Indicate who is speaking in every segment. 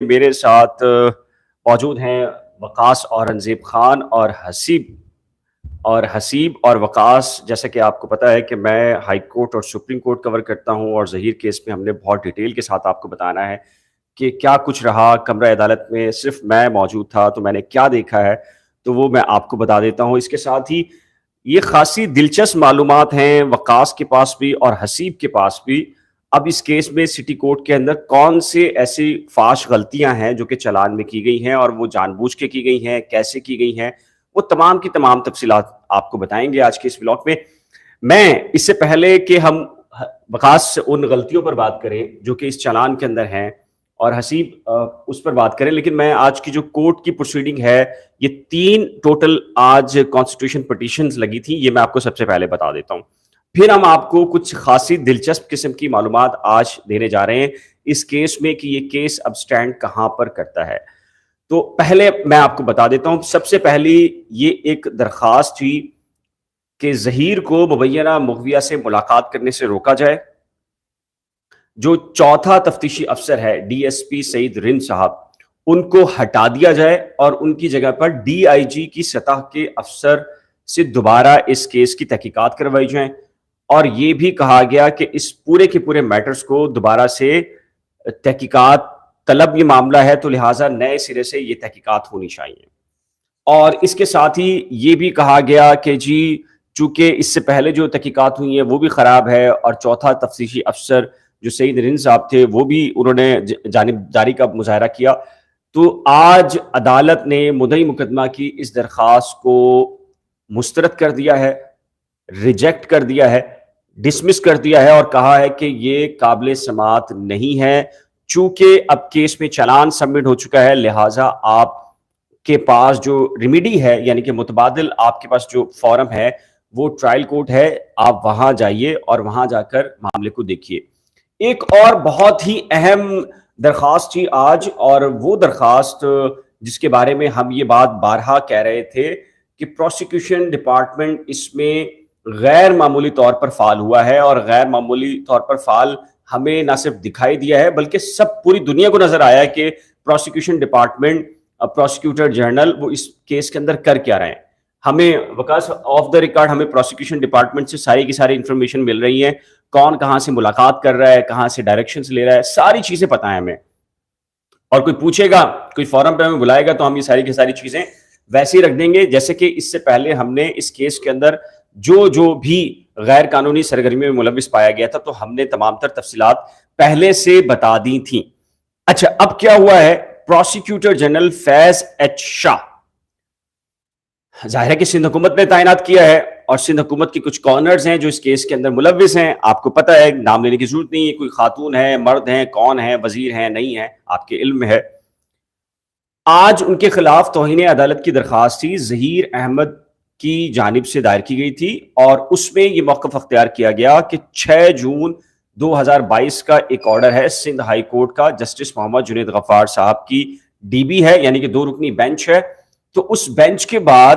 Speaker 1: میرے ساتھ موجود ہیں وقاص اورنگزیب خان اور حسیب اور وقاص. جیسا کہ آپ کو پتہ ہے کہ میں ہائی کورٹ اور سپریم کورٹ کور کرتا ہوں، اور ظہیر کیس میں ہم نے بہت ڈیٹیل کے ساتھ آپ کو بتانا ہے کہ کیا کچھ رہا کمرہ عدالت میں. صرف میں موجود تھا تو میں نے کیا دیکھا ہے تو وہ میں آپ کو بتا دیتا ہوں. اس کے ساتھ ہی یہ خاصی دلچسپ معلومات ہیں وقاص کے پاس بھی اور حسیب کے پاس بھی. اب اس کیس میں سٹی کورٹ کے اندر کون سے ایسی فاش غلطیاں ہیں جو کہ چلان میں کی گئی ہیں اور وہ جان بوجھ کے کی گئی ہیں، کیسے کی گئی ہیں، وہ تمام کی تمام تفصیلات آپ کو بتائیں گے آج کے اس ولاگ میں. میں اس سے پہلے کہ ہم وقاص سے ان غلطیوں پر بات کریں جو کہ اس چلان کے اندر ہیں اور حسیب اس پر بات کریں، لیکن میں آج کی جو کورٹ کی پروسیڈنگ ہے، یہ 3 ٹوٹل آج کانسٹیٹیوشن پٹیشنز لگی تھی، یہ میں آپ کو سب سے پہلے بتا دیتا ہوں. پھر ہم آپ کو کچھ خاصی دلچسپ قسم کی معلومات آج دینے جا رہے ہیں اس کیس میں کہ یہ کیس اب سٹینڈ کہاں پر کرتا ہے. تو پہلے میں آپ کو بتا دیتا ہوں، سب سے پہلی یہ ایک درخواست تھی کہ ظہیر کو مبینہ مغویہ سے ملاقات کرنے سے روکا جائے. جو چوتھا تفتیشی افسر ہے ڈی ایس پی سعید رند صاحب، ان کو ہٹا دیا جائے اور ان کی جگہ پر ڈی آئی جی کی سطح کے افسر سے دوبارہ اس کیس کی تحقیقات کروائی جائیں. اور یہ بھی کہا گیا کہ اس پورے کے پورے میٹرز کو دوبارہ سے تحقیقات طلب یہ معاملہ ہے تو لہٰذا نئے سرے سے یہ تحقیقات ہونی چاہیے. اور اس کے ساتھ ہی یہ بھی کہا گیا کہ جی چونکہ اس سے پہلے جو تحقیقات ہوئی ہیں وہ بھی خراب ہے، اور چوتھا تفتیشی افسر جو سعید رند صاحب تھے وہ بھی انہوں نے جانبداری کا مظاہرہ کیا. تو آج عدالت نے مدعی مقدمہ کی اس درخواست کو مسترد کر دیا ہے، ریجیکٹ کر دیا ہے، ڈسمس کر دیا ہے، اور کہا ہے کہ یہ قابل سماعت نہیں ہے. چونکہ اب کیس میں چلان سبمٹ ہو چکا ہے، لہٰذا آپ کے پاس جو ریمیڈی ہے، یعنی کہ متبادل آپ کے پاس جو فورم ہے وہ ٹرائل کورٹ ہے، آپ وہاں جائیے اور وہاں جا کر معاملے کو دیکھیے. ایک اور بہت ہی اہم درخواست تھی آج، اور وہ درخواست جس کے بارے میں ہم یہ بات بارہا کہہ رہے تھے کہ پروسیکیوشن ڈپارٹمنٹ اس میں غیر معمولی طور پر فعال ہوا ہے، اور غیر معمولی طور پر فعال ہمیں نہ صرف دکھائی دیا ہے بلکہ سب پوری دنیا کو نظر آیا ہے کہ پروسیکیوشن ڈپارٹمنٹ، پروسیکیوٹر جنرل وہ اس کیس کے اندر کر کیا رہے ہیں. ہمیں وکاس آف دا ریکارڈ ہمیں پروسیکیوشن ڈپارٹمنٹ سے ساری کی ساری انفارمیشن مل رہی ہیں، کون کہاں سے ملاقات کر رہا ہے، کہاں سے ڈائریکشنز لے رہا ہے، ساری چیزیں پتہ ہیں ہمیں. اور کوئی پوچھے گا، کوئی فورم پہ ہمیں بلائے گا تو ہم یہ ساری کی ساری چیزیں ویسے ہی رکھ دیں گے جیسے کہ اس سے پہلے ہم نے اس کیس کے اندر جو بھی غیر قانونی سرگرمی میں ملوث پایا گیا تھا تو ہم نے تمام تر تفصیلات پہلے سے بتا دی تھیں. اچھا، اب کیا ہوا ہے؟ پروسیکیوٹر جنرل فیض ایچ شاہ ظاہر ہے کہ سندھ حکومت نے تعینات کیا ہے، اور سندھ حکومت کی کچھ کارنرز ہیں جو اس کیس کے اندر ملوث ہیں. آپ کو پتہ ہے، نام لینے کی ضرورت نہیں ہے، کوئی خاتون ہے، مرد ہیں، کون ہیں، وزیر ہیں، نہیں ہیں، آپ کے علم میں ہے. آج ان کے خلاف توہین عدالت کی درخواست تھی، ظہیر احمد کی جانب سے دائر کی گئی تھی، اور اس میں یہ موقف اختیار کیا گیا کہ 6 جون 2022 کا ایک آرڈر ہے سندھ ہائی کورٹ کا، جسٹس محمد جنید غفار صاحب کی ڈی بی ہے، یعنی کہ 2 رکنی بینچ ہے. تو اس بینچ کے بعد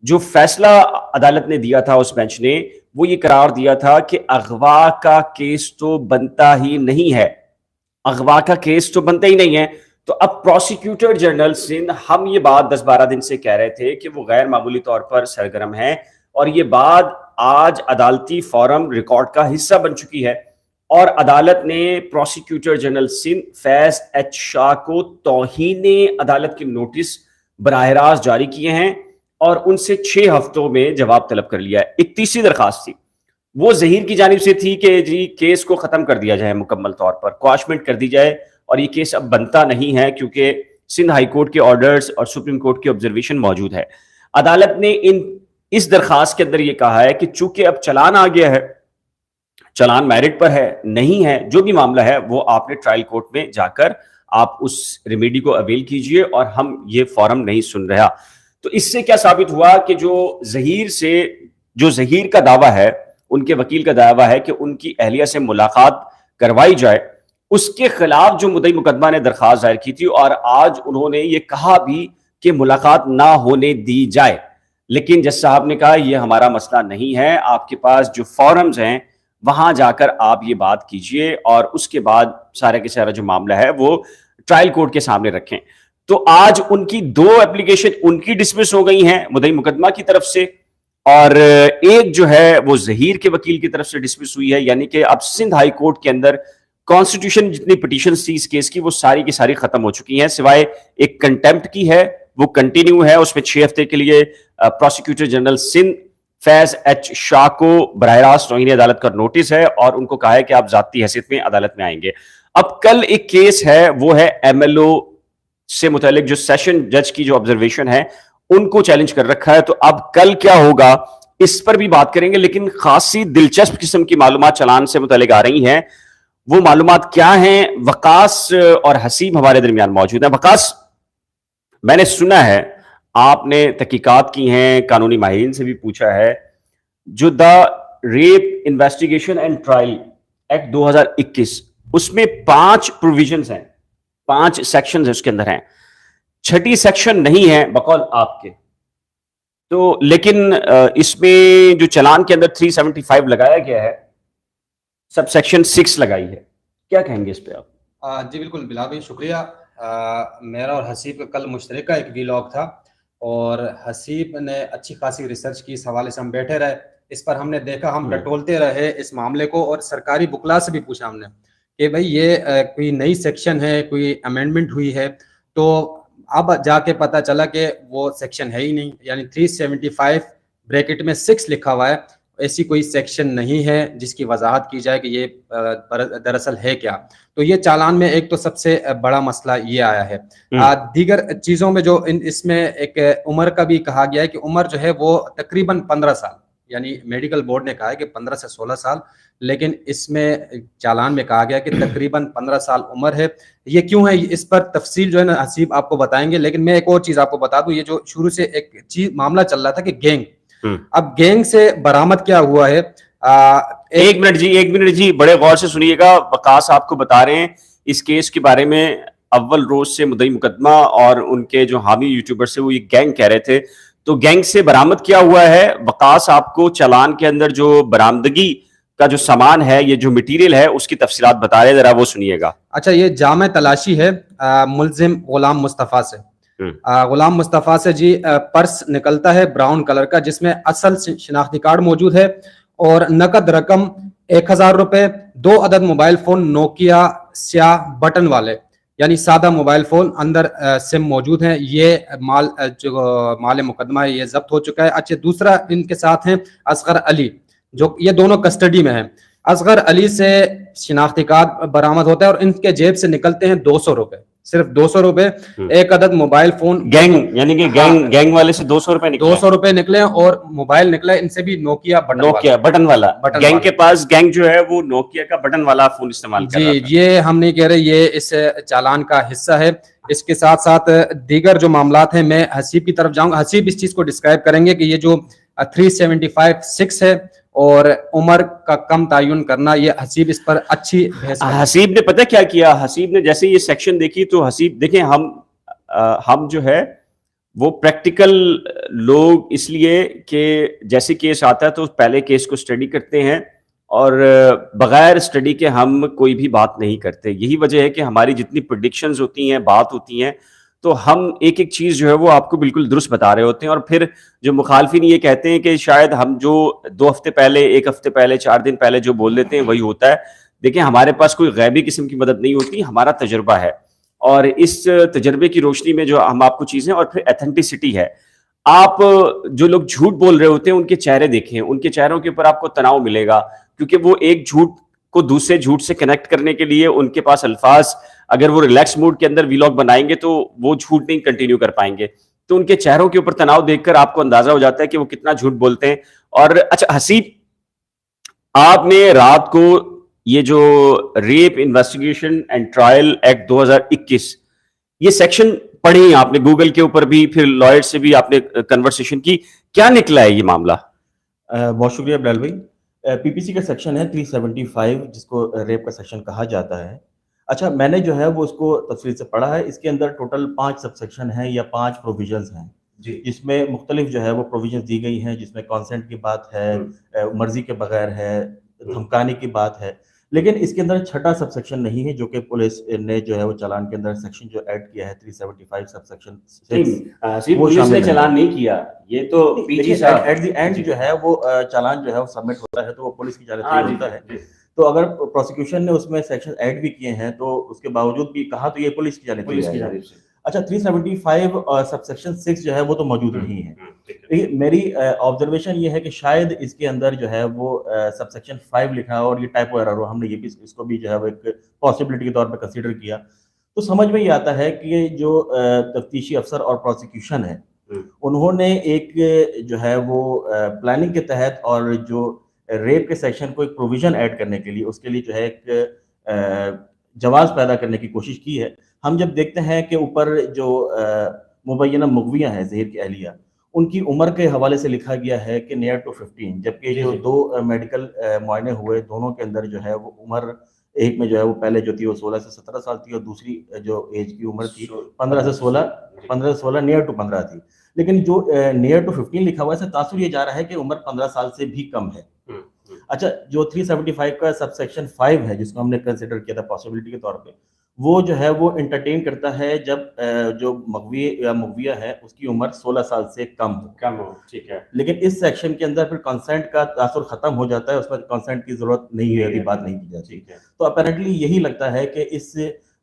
Speaker 1: جو فیصلہ عدالت نے دیا تھا، اس بینچ نے وہ یہ قرار دیا تھا کہ اغوا کا کیس تو بنتا ہی نہیں ہے، اغوا کا کیس تو بنتا ہی نہیں ہے. تو اب پروسیکیوٹر جنرل سندھ، ہم یہ بات 10-12 دن سے کہہ رہے تھے کہ وہ غیر معمولی طور پر سرگرم ہیں، اور یہ بات آج عدالتی فورم ریکارڈ کا حصہ بن چکی ہے. اور عدالت نے پروسیکیوٹر جنرل سندھ فیض ایچ شاہ کو توہین عدالت کے نوٹس براہ راست جاری کیے ہیں، اور ان سے 6 ہفتوں میں جواب طلب کر لیا ہے. ایک تیسری درخواست تھی، وہ ظہیر کی جانب سے تھی کہ جی کیس کو ختم کر دیا جائے، مکمل طور پر کواشمنٹ کر دی جائے، اور یہ کیس اب بنتا نہیں ہے کیونکہ سندھ ہائی کورٹ کے آرڈرز اور سپریم کورٹ کی آبزرویشن موجود ہے. عدالت نے اس درخواست کے اندر یہ کہا ہے کہ چونکہ اب چلان آ گیا ہے، چلان میرٹ پر ہے، نہیں ہے، جو بھی معاملہ ہے وہ آپ نے ٹرائل کورٹ میں جا کر آپ اس ریمیڈی کو اویل کیجئے، اور ہم یہ فورم نہیں سن رہا. تو اس سے کیا ثابت ہوا کہ جو ظہیر کا دعویٰ ہے، ان کے وکیل کا دعویٰ ہے کہ ان کی اہلیہ سے ملاقات کروائی جائے، اس کے خلاف جو مدعی مقدمہ نے درخواست دائر کی تھی، اور آج انہوں نے یہ کہا بھی کہ ملاقات نہ ہونے دی جائے. لیکن جج صاحب نے کہا یہ ہمارا مسئلہ نہیں ہے، آپ کے پاس جو فورمز ہیں وہاں جا کر آپ یہ بات کیجئے، اور اس کے بعد سارے کے سارا جو معاملہ ہے وہ ٹرائل کورٹ کے سامنے رکھیں. تو آج ان کی 2 اپلیکیشن ان کی ڈسمس ہو گئی ہیں مدعی مقدمہ کی طرف سے, اور ایک جو ہے وہ ظہیر کے وکیل کی طرف سے ڈسمس ہوئی ہے. یعنی کہ اب سندھ ہائی کورٹ کے اندر کانسٹیٹیوشن جتنی پٹیشنز تھی اس کیس کی وہ ساری کی ساری ختم ہو چکی ہیں, سوائے ایک کنٹمپٹ کی ہے وہ کنٹینیو ہے. اس میں 6 ہفتے کے لیے پروسیکیوٹر جنرل سندھ فیض ایچ شاہ کو براہ راست توہین عدالت کا نوٹس ہے, اور ان کو کہا ہے کہ آپ ذاتی حیثیت میں عدالت میں آئیں گے. اب کل ایک کیس ہے وہ ہے ایم ایل او سے متعلق, جو سیشن جج کی جو آبزرویشن ہے ان کو چیلنج کر رکھا ہے. تو اب کل کیا ہوگا اس پر بھی بات کریں گے, لیکن خاصی دلچسپ قسم کی معلومات چلان سے متعلق آ رہی ہیں. وہ معلومات کیا ہیں؟ وقاص اور حسیب ہمارے درمیان موجود ہیں. وقاص, میں نے سنا ہے آپ نے تحقیقات کی ہیں, قانونی ماہرین سے بھی پوچھا ہے, جو the rape investigation and trial act 2021 اس میں 5 پروویژنز ہیں, 5 سیکشنز اس کے اندر ہیں, 6ٹی سیکشن نہیں ہے بقول آپ کے. تو لیکن اس میں جو چلان کے اندر 375 لگایا گیا ہے, سب سیکشن 6 لگائی ہے. کیا کہیں گے اس پہ آپ؟
Speaker 2: جی بالکل بلال بھائی شکریہ. میرا اور حسیب کا کل مشترکہ ایک ویلاگ تھا, اور حسیب نے اچھی خاصی ریسرچ کی, اس حوالے سے ہم بیٹھے رہے, اس پر ہم نے دیکھا, ہم ٹٹولتے رہے اس معاملے کو, اور سرکاری وکلا سے بھی پوچھا ہم نے کہ بھئی یہ کوئی نئی سیکشن ہے, کوئی امینڈمنٹ ہوئی ہے. تو اب جا کے پتہ چلا کہ وہ سیکشن ہے ہی نہیں, یعنی 375 بریکٹ میں 6 لکھا ہوا ہے. ایسی کوئی سیکشن نہیں ہے جس کی وضاحت کی جائے کہ یہ دراصل ہے کیا. تو یہ چالان میں ایک تو سب سے بڑا مسئلہ یہ آیا ہے. دیگر چیزوں میں جو اس میں ایک عمر کا بھی کہا گیا ہے کہ عمر جو ہے وہ تقریباً 15 سال, یعنی میڈیکل بورڈ نے کہا ہے کہ 15 سے 16 سال, لیکن اس میں چالان میں کہا گیا کہ تقریباً 15 سال عمر ہے. یہ کیوں ہے اس پر تفصیل جو ہے نا حسیب آپ کو بتائیں گے, لیکن میں ایک اور چیز آپ کو بتا دوں. یہ جو شروع سے ایک چیز معاملہ چل رہا تھا کہ گینگ, اب گینگ سے برآمد کیا ہوا ہے.
Speaker 1: ایک منٹ جی بڑے غور سے سنیے گا. وقاص آپ کو بتا رہے ہیں اس کیس کے بارے میں اول روز سے مدعی مقدمہ اور ان کے جو حامی یوٹیوبر سے وہ یہ گینگ کہہ رہے تھے. تو گینگ سے برآمد کیا ہوا ہے وقاص آپ کو چالان کے اندر جو برآمدگی کا جو سامان ہے, یہ جو مٹیریل ہے اس کی تفصیلات بتا رہے ہیں, ذرا وہ سنیے گا.
Speaker 2: اچھا, یہ جامع تلاشی ہے ملزم غلام مصطفیٰ سے. غلام مصطفیٰ سے جی پرس نکلتا ہے براؤن کلر کا, جس میں اصل شناختی کارڈ موجود ہے, اور نقد رقم 1000 روپے, 2 عدد موبائل فون نوکیا سیاہ بٹن والے, یعنی سادہ موبائل فون, اندر سم موجود ہیں. یہ مال جو مال مقدمہ ہے یہ ضبط ہو چکا ہے. اچھا, دوسرا ان کے ساتھ ہیں اصغر علی, جو یہ دونوں کسٹڈی میں ہیں. اصغر علی سے شناختی کارڈ برآمد ہوتا ہے, اور ان کے جیب سے نکلتے ہیں 200 روپے, صرف 200 روپے, 1 عدد موبائل فون.
Speaker 1: گینگ یعنی کہ گینگ والے سے 200 روپے نکلے,
Speaker 2: 200 روپے نکلے, اور موبائل نکلا ان سے بھی نوکیا
Speaker 1: بٹن والا. گینگ کے پاس گینگ جو ہے وہ نوکیا کا بٹن والا فون استعمال کر رہا تھا.
Speaker 2: جی, یہ ہم نہیں کہہ رہے, یہ اس چالان کا حصہ ہے. اس کے ساتھ ساتھ دیگر جو معاملات ہیں, میں حسیب کی طرف جاؤں گا. حسیب اس چیز کو ڈسکرائب کریں گے کہ یہ جو 375(6) ہے اور عمر کا کم تعین کرنا, یہ حسیب اس پر اچھی
Speaker 1: حسیب نے پتہ کیا کیا. حسیب نے جیسے یہ سیکشن دیکھی تو حسیب دیکھیں, ہم جو ہے وہ پریکٹیکل لوگ, اس لیے کہ جیسے کیس آتا ہے تو پہلے کیس کو اسٹڈی کرتے ہیں, اور بغیر اسٹڈی کے ہم کوئی بھی بات نہیں کرتے. یہی وجہ ہے کہ ہماری جتنی پریڈکشنز ہوتی ہیں, بات ہوتی ہیں, تو ہم ایک ایک چیز جو ہے وہ آپ کو بالکل درست بتا رہے ہوتے ہیں. اور پھر جو مخالفین یہ کہتے ہیں کہ شاید ہم جو 2 ہفتے پہلے, 1 ہفتے پہلے, 4 دن پہلے جو بول دیتے ہیں وہی ہوتا ہے. دیکھیں, ہمارے پاس کوئی غیبی قسم کی مدد نہیں ہوتی, ہمارا تجربہ ہے, اور اس تجربے کی روشنی میں جو ہم آپ کو چیزیں, اور پھر ایتھینٹسٹی ہے. آپ جو لوگ جھوٹ بول رہے ہوتے ہیں ان کے چہرے دیکھیں, ان کے چہروں کے اوپر آپ کو تناؤ ملے گا, کیونکہ وہ ایک جھوٹ کو دوسرے جھوٹ سے کنیکٹ کرنے کے لیے ان کے پاس الفاظ, اگر وہ ریلیکس موڈ کے اندر ویلاگ بنائیں گے تو وہ جھوٹ نہیں کنٹینیو کر پائیں گے. تو ان کے چہروں کے اوپر تناؤ دیکھ کر آپ کو اندازہ ہو جاتا ہے کہ وہ کتنا جھوٹ بولتے ہیں. اور اچھا حسیب, آپ نے رات کو یہ جو rape investigation and trial act 2021 یہ سیکشن پڑھی آپ نے گوگل کے اوپر بھی, پھر لائر سے بھی آپ نے کنورسیشن کی, کیا نکلا ہے یہ معاملہ؟
Speaker 3: بہت شکریہ بلال بھائی. پی پی سی کا سیکشن ہے 375 جس کو ریپ کا سیکشن کہا جاتا ہے. اچھا, میں نے جو ہے وہ اس کو تفصیل سے پڑھا ہے. اس کے اندر ٹوٹل 5 سب سیکشن ہیں یا 5 پروویژنز ہیں جی, جس میں مختلف جو ہے وہ پروویژنز دی گئی ہیں, جس میں کانسنٹ کی بات ہے, مرضی کے بغیر ہے, دھمکانے کی بات ہے. لیکن اس کے اندر چھٹا سب سیکشن نہیں ہے جو کہ پولیس نے جو ہے وہ چالان کے اندر سیکشن جو ایڈ کیا ہے 375 سب سیکشن 6 وہ
Speaker 1: پولیس نے چالان نہیں کیا، یہ تو پی جی صاحب
Speaker 3: ایٹ دی اینڈ جو ہے وہ چالان جو ہے وہ سبمٹ ہوتا ہے تو وہ پولیس کی جانب سے ہوتا ہے. تو اگر پروسیکیوشن نے اس میں سیکشن ایڈ بھی کیے ہیں تو اس کے باوجود بھی کہا تو یہ پولیس کی جانب سے. اچھا 375 اور سب سیکشن 6 جو ہے وہ تو موجود نہیں ہے. میری آبزرویشن یہ ہے کہ شاید اس کے اندر جو ہے وہ سب سیکشن 5 لکھا اور یہ ٹائپو ایرر ہو. ہم نے یہ بھی اس کو بھی جو ہے وہ ایک پاسبلٹی کے طور پہ کنسیڈر کیا. تو سمجھ میں یہ آتا ہے کہ جو تفتیشی افسر اور پروسیکیوشن ہے انہوں نے ایک جو ہے وہ پلاننگ کے تحت اور جو ریپ کے سیکشن کو ایک پروویژن ایڈ کرنے کے لیے اس کے لیے جو ہے ایک جواز پیدا کرنے کی کوشش کی ہے. ہم جب دیکھتے ہیں کہ اوپر جو مبینہ مغویہ ہیں زہیر کی اہلیہ ان کی عمر کے حوالے سے لکھا گیا ہے کہ نیئر ٹو 15، جبکہ جو دو میڈیکل معائنے ہوئے دونوں کے اندر جو ہے وہ عمر ایک میں جو ہے وہ پہلے جو تھی وہ 16 سے 17 سال تھی اور دوسری جو ایج کی عمر تھی 15 سے 16 نیئر ٹو 15 تھی. لیکن جو نیئر ٹو 15 لکھا ہوا ہے اس سے تاثر یہ جا رہا ہے کہ عمر 15 سال سے بھی کم ہے. اچھا جو 375 کا سب سیکشن 5 ہے جس کو ہم نے کنسیڈر کیا تھا پاسبلٹی کے طور پہ وہ جو ہے وہ انٹرٹین کرتا ہے جب جو مغوی یا مغویہ ہے اس کی عمر 16 سال سے کم ہو.
Speaker 1: ٹھیک ہے.
Speaker 3: لیکن اس سیکشن کے اندر پھر کنسنٹ کا تاثر ختم ہو جاتا ہے، اس میں کنسنٹ کی ضرورت نہیں ہوتی، بات نہیں کی جاتی. تو اپیرنٹلی یہی لگتا ہے کہ اس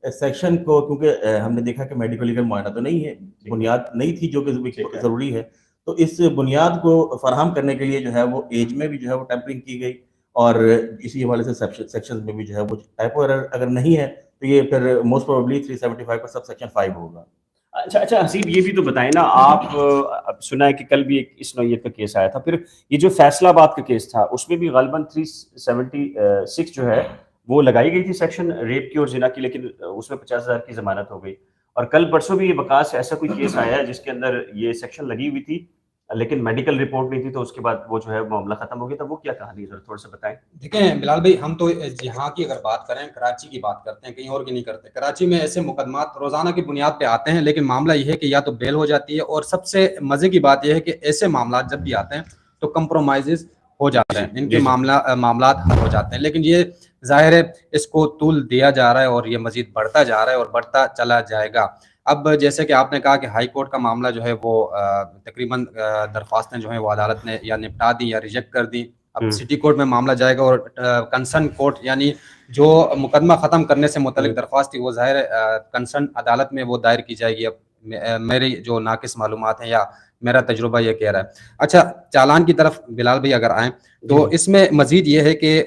Speaker 3: سیکشن کو کیونکہ ہم نے دیکھا کہ میڈیکل لیگل معائنہ تو نہیں ہے، بنیاد نہیں تھی جو کہ ضروری ہے، تو اس بنیاد کو فراہم کرنے کے لیے جو ہے وہ ایج میں بھی جو ہے وہ ٹیمپرنگ کی گئی اور اسی حوالے سے سیکشن میں بھی جو ہے وہ ٹائپو ایرر اگر نہیں ہے تو یہ پھر موسٹ پروبلی 375 کا سب سیکشن 5 ہوگا.
Speaker 1: اچھا حسیب یہ بھی تو بتائیں نا، آپ سنا ہے کہ کل بھی ایک اس نوعیت کا کیس آیا تھا، پھر یہ جو فیصلہ آباد کا کیس تھا اس میں بھی غالباً 376 جو ہے وہ لگائی گئی تھی سیکشن ریپ کی اور زنا کی، لیکن اس میں 50,000 کی ضمانت ہو گئی. اور کل پرسوں بھی یہ وکاس ایسا کوئی کیس آیا ہے جس کے اندر یہ سیکشن لگی ہوئی تھی لیکن میڈیکل رپورٹ نہیں تھی تو اس کے بعد وہ جو ہے معاملہ ختم ہو گیا تھا. وہ کیا کہانی ہے تھوڑا سا بتائیں.
Speaker 2: دیکھیں بلال بھائی، ہم تو یہاں کی اگر بات کریں کراچی کی بات کرتے ہیں، کہیں اور کی نہیں کرتے. کراچی میں ایسے مقدمات روزانہ کی بنیاد پہ آتے ہیں لیکن معاملہ یہ ہے کہ یا تو بیل ہو جاتی ہے اور سب سے مزے کی بات یہ ہے کہ ایسے معاملات جب بھی آتے ہیں تو کمپرومائزز ہو جاتے ہیں، ان کے معاملات حل ہو جاتے ہیں. لیکن یہ ظاہر ہے اس کو طول دیا جا رہا ہے اور یہ مزید بڑھتا جا رہا ہے اور بڑھتا چلا جائے گا. اب جیسے کہ آپ نے کہا کہ ہائی کورٹ کا معاملہ جو ہے وہ تقریباً درخواستیں جو ہیں وہ عدالت نے یا نپٹا دی یا ریجیکٹ کر دی. اب سٹی کورٹ میں معاملہ جائے گا اور کنسرن کورٹ یعنی جو مقدمہ ختم کرنے سے متعلق درخواست تھی وہ ظاہر کنسرن عدالت میں وہ دائر کی جائے گی. اب میری جو ناقص معلومات ہیں یا میرا تجربہ یہ کہہ رہا ہے. اچھا چالان کی طرف بلال بھائی اگر آئیں تو اس میں مزید یہ ہے کہ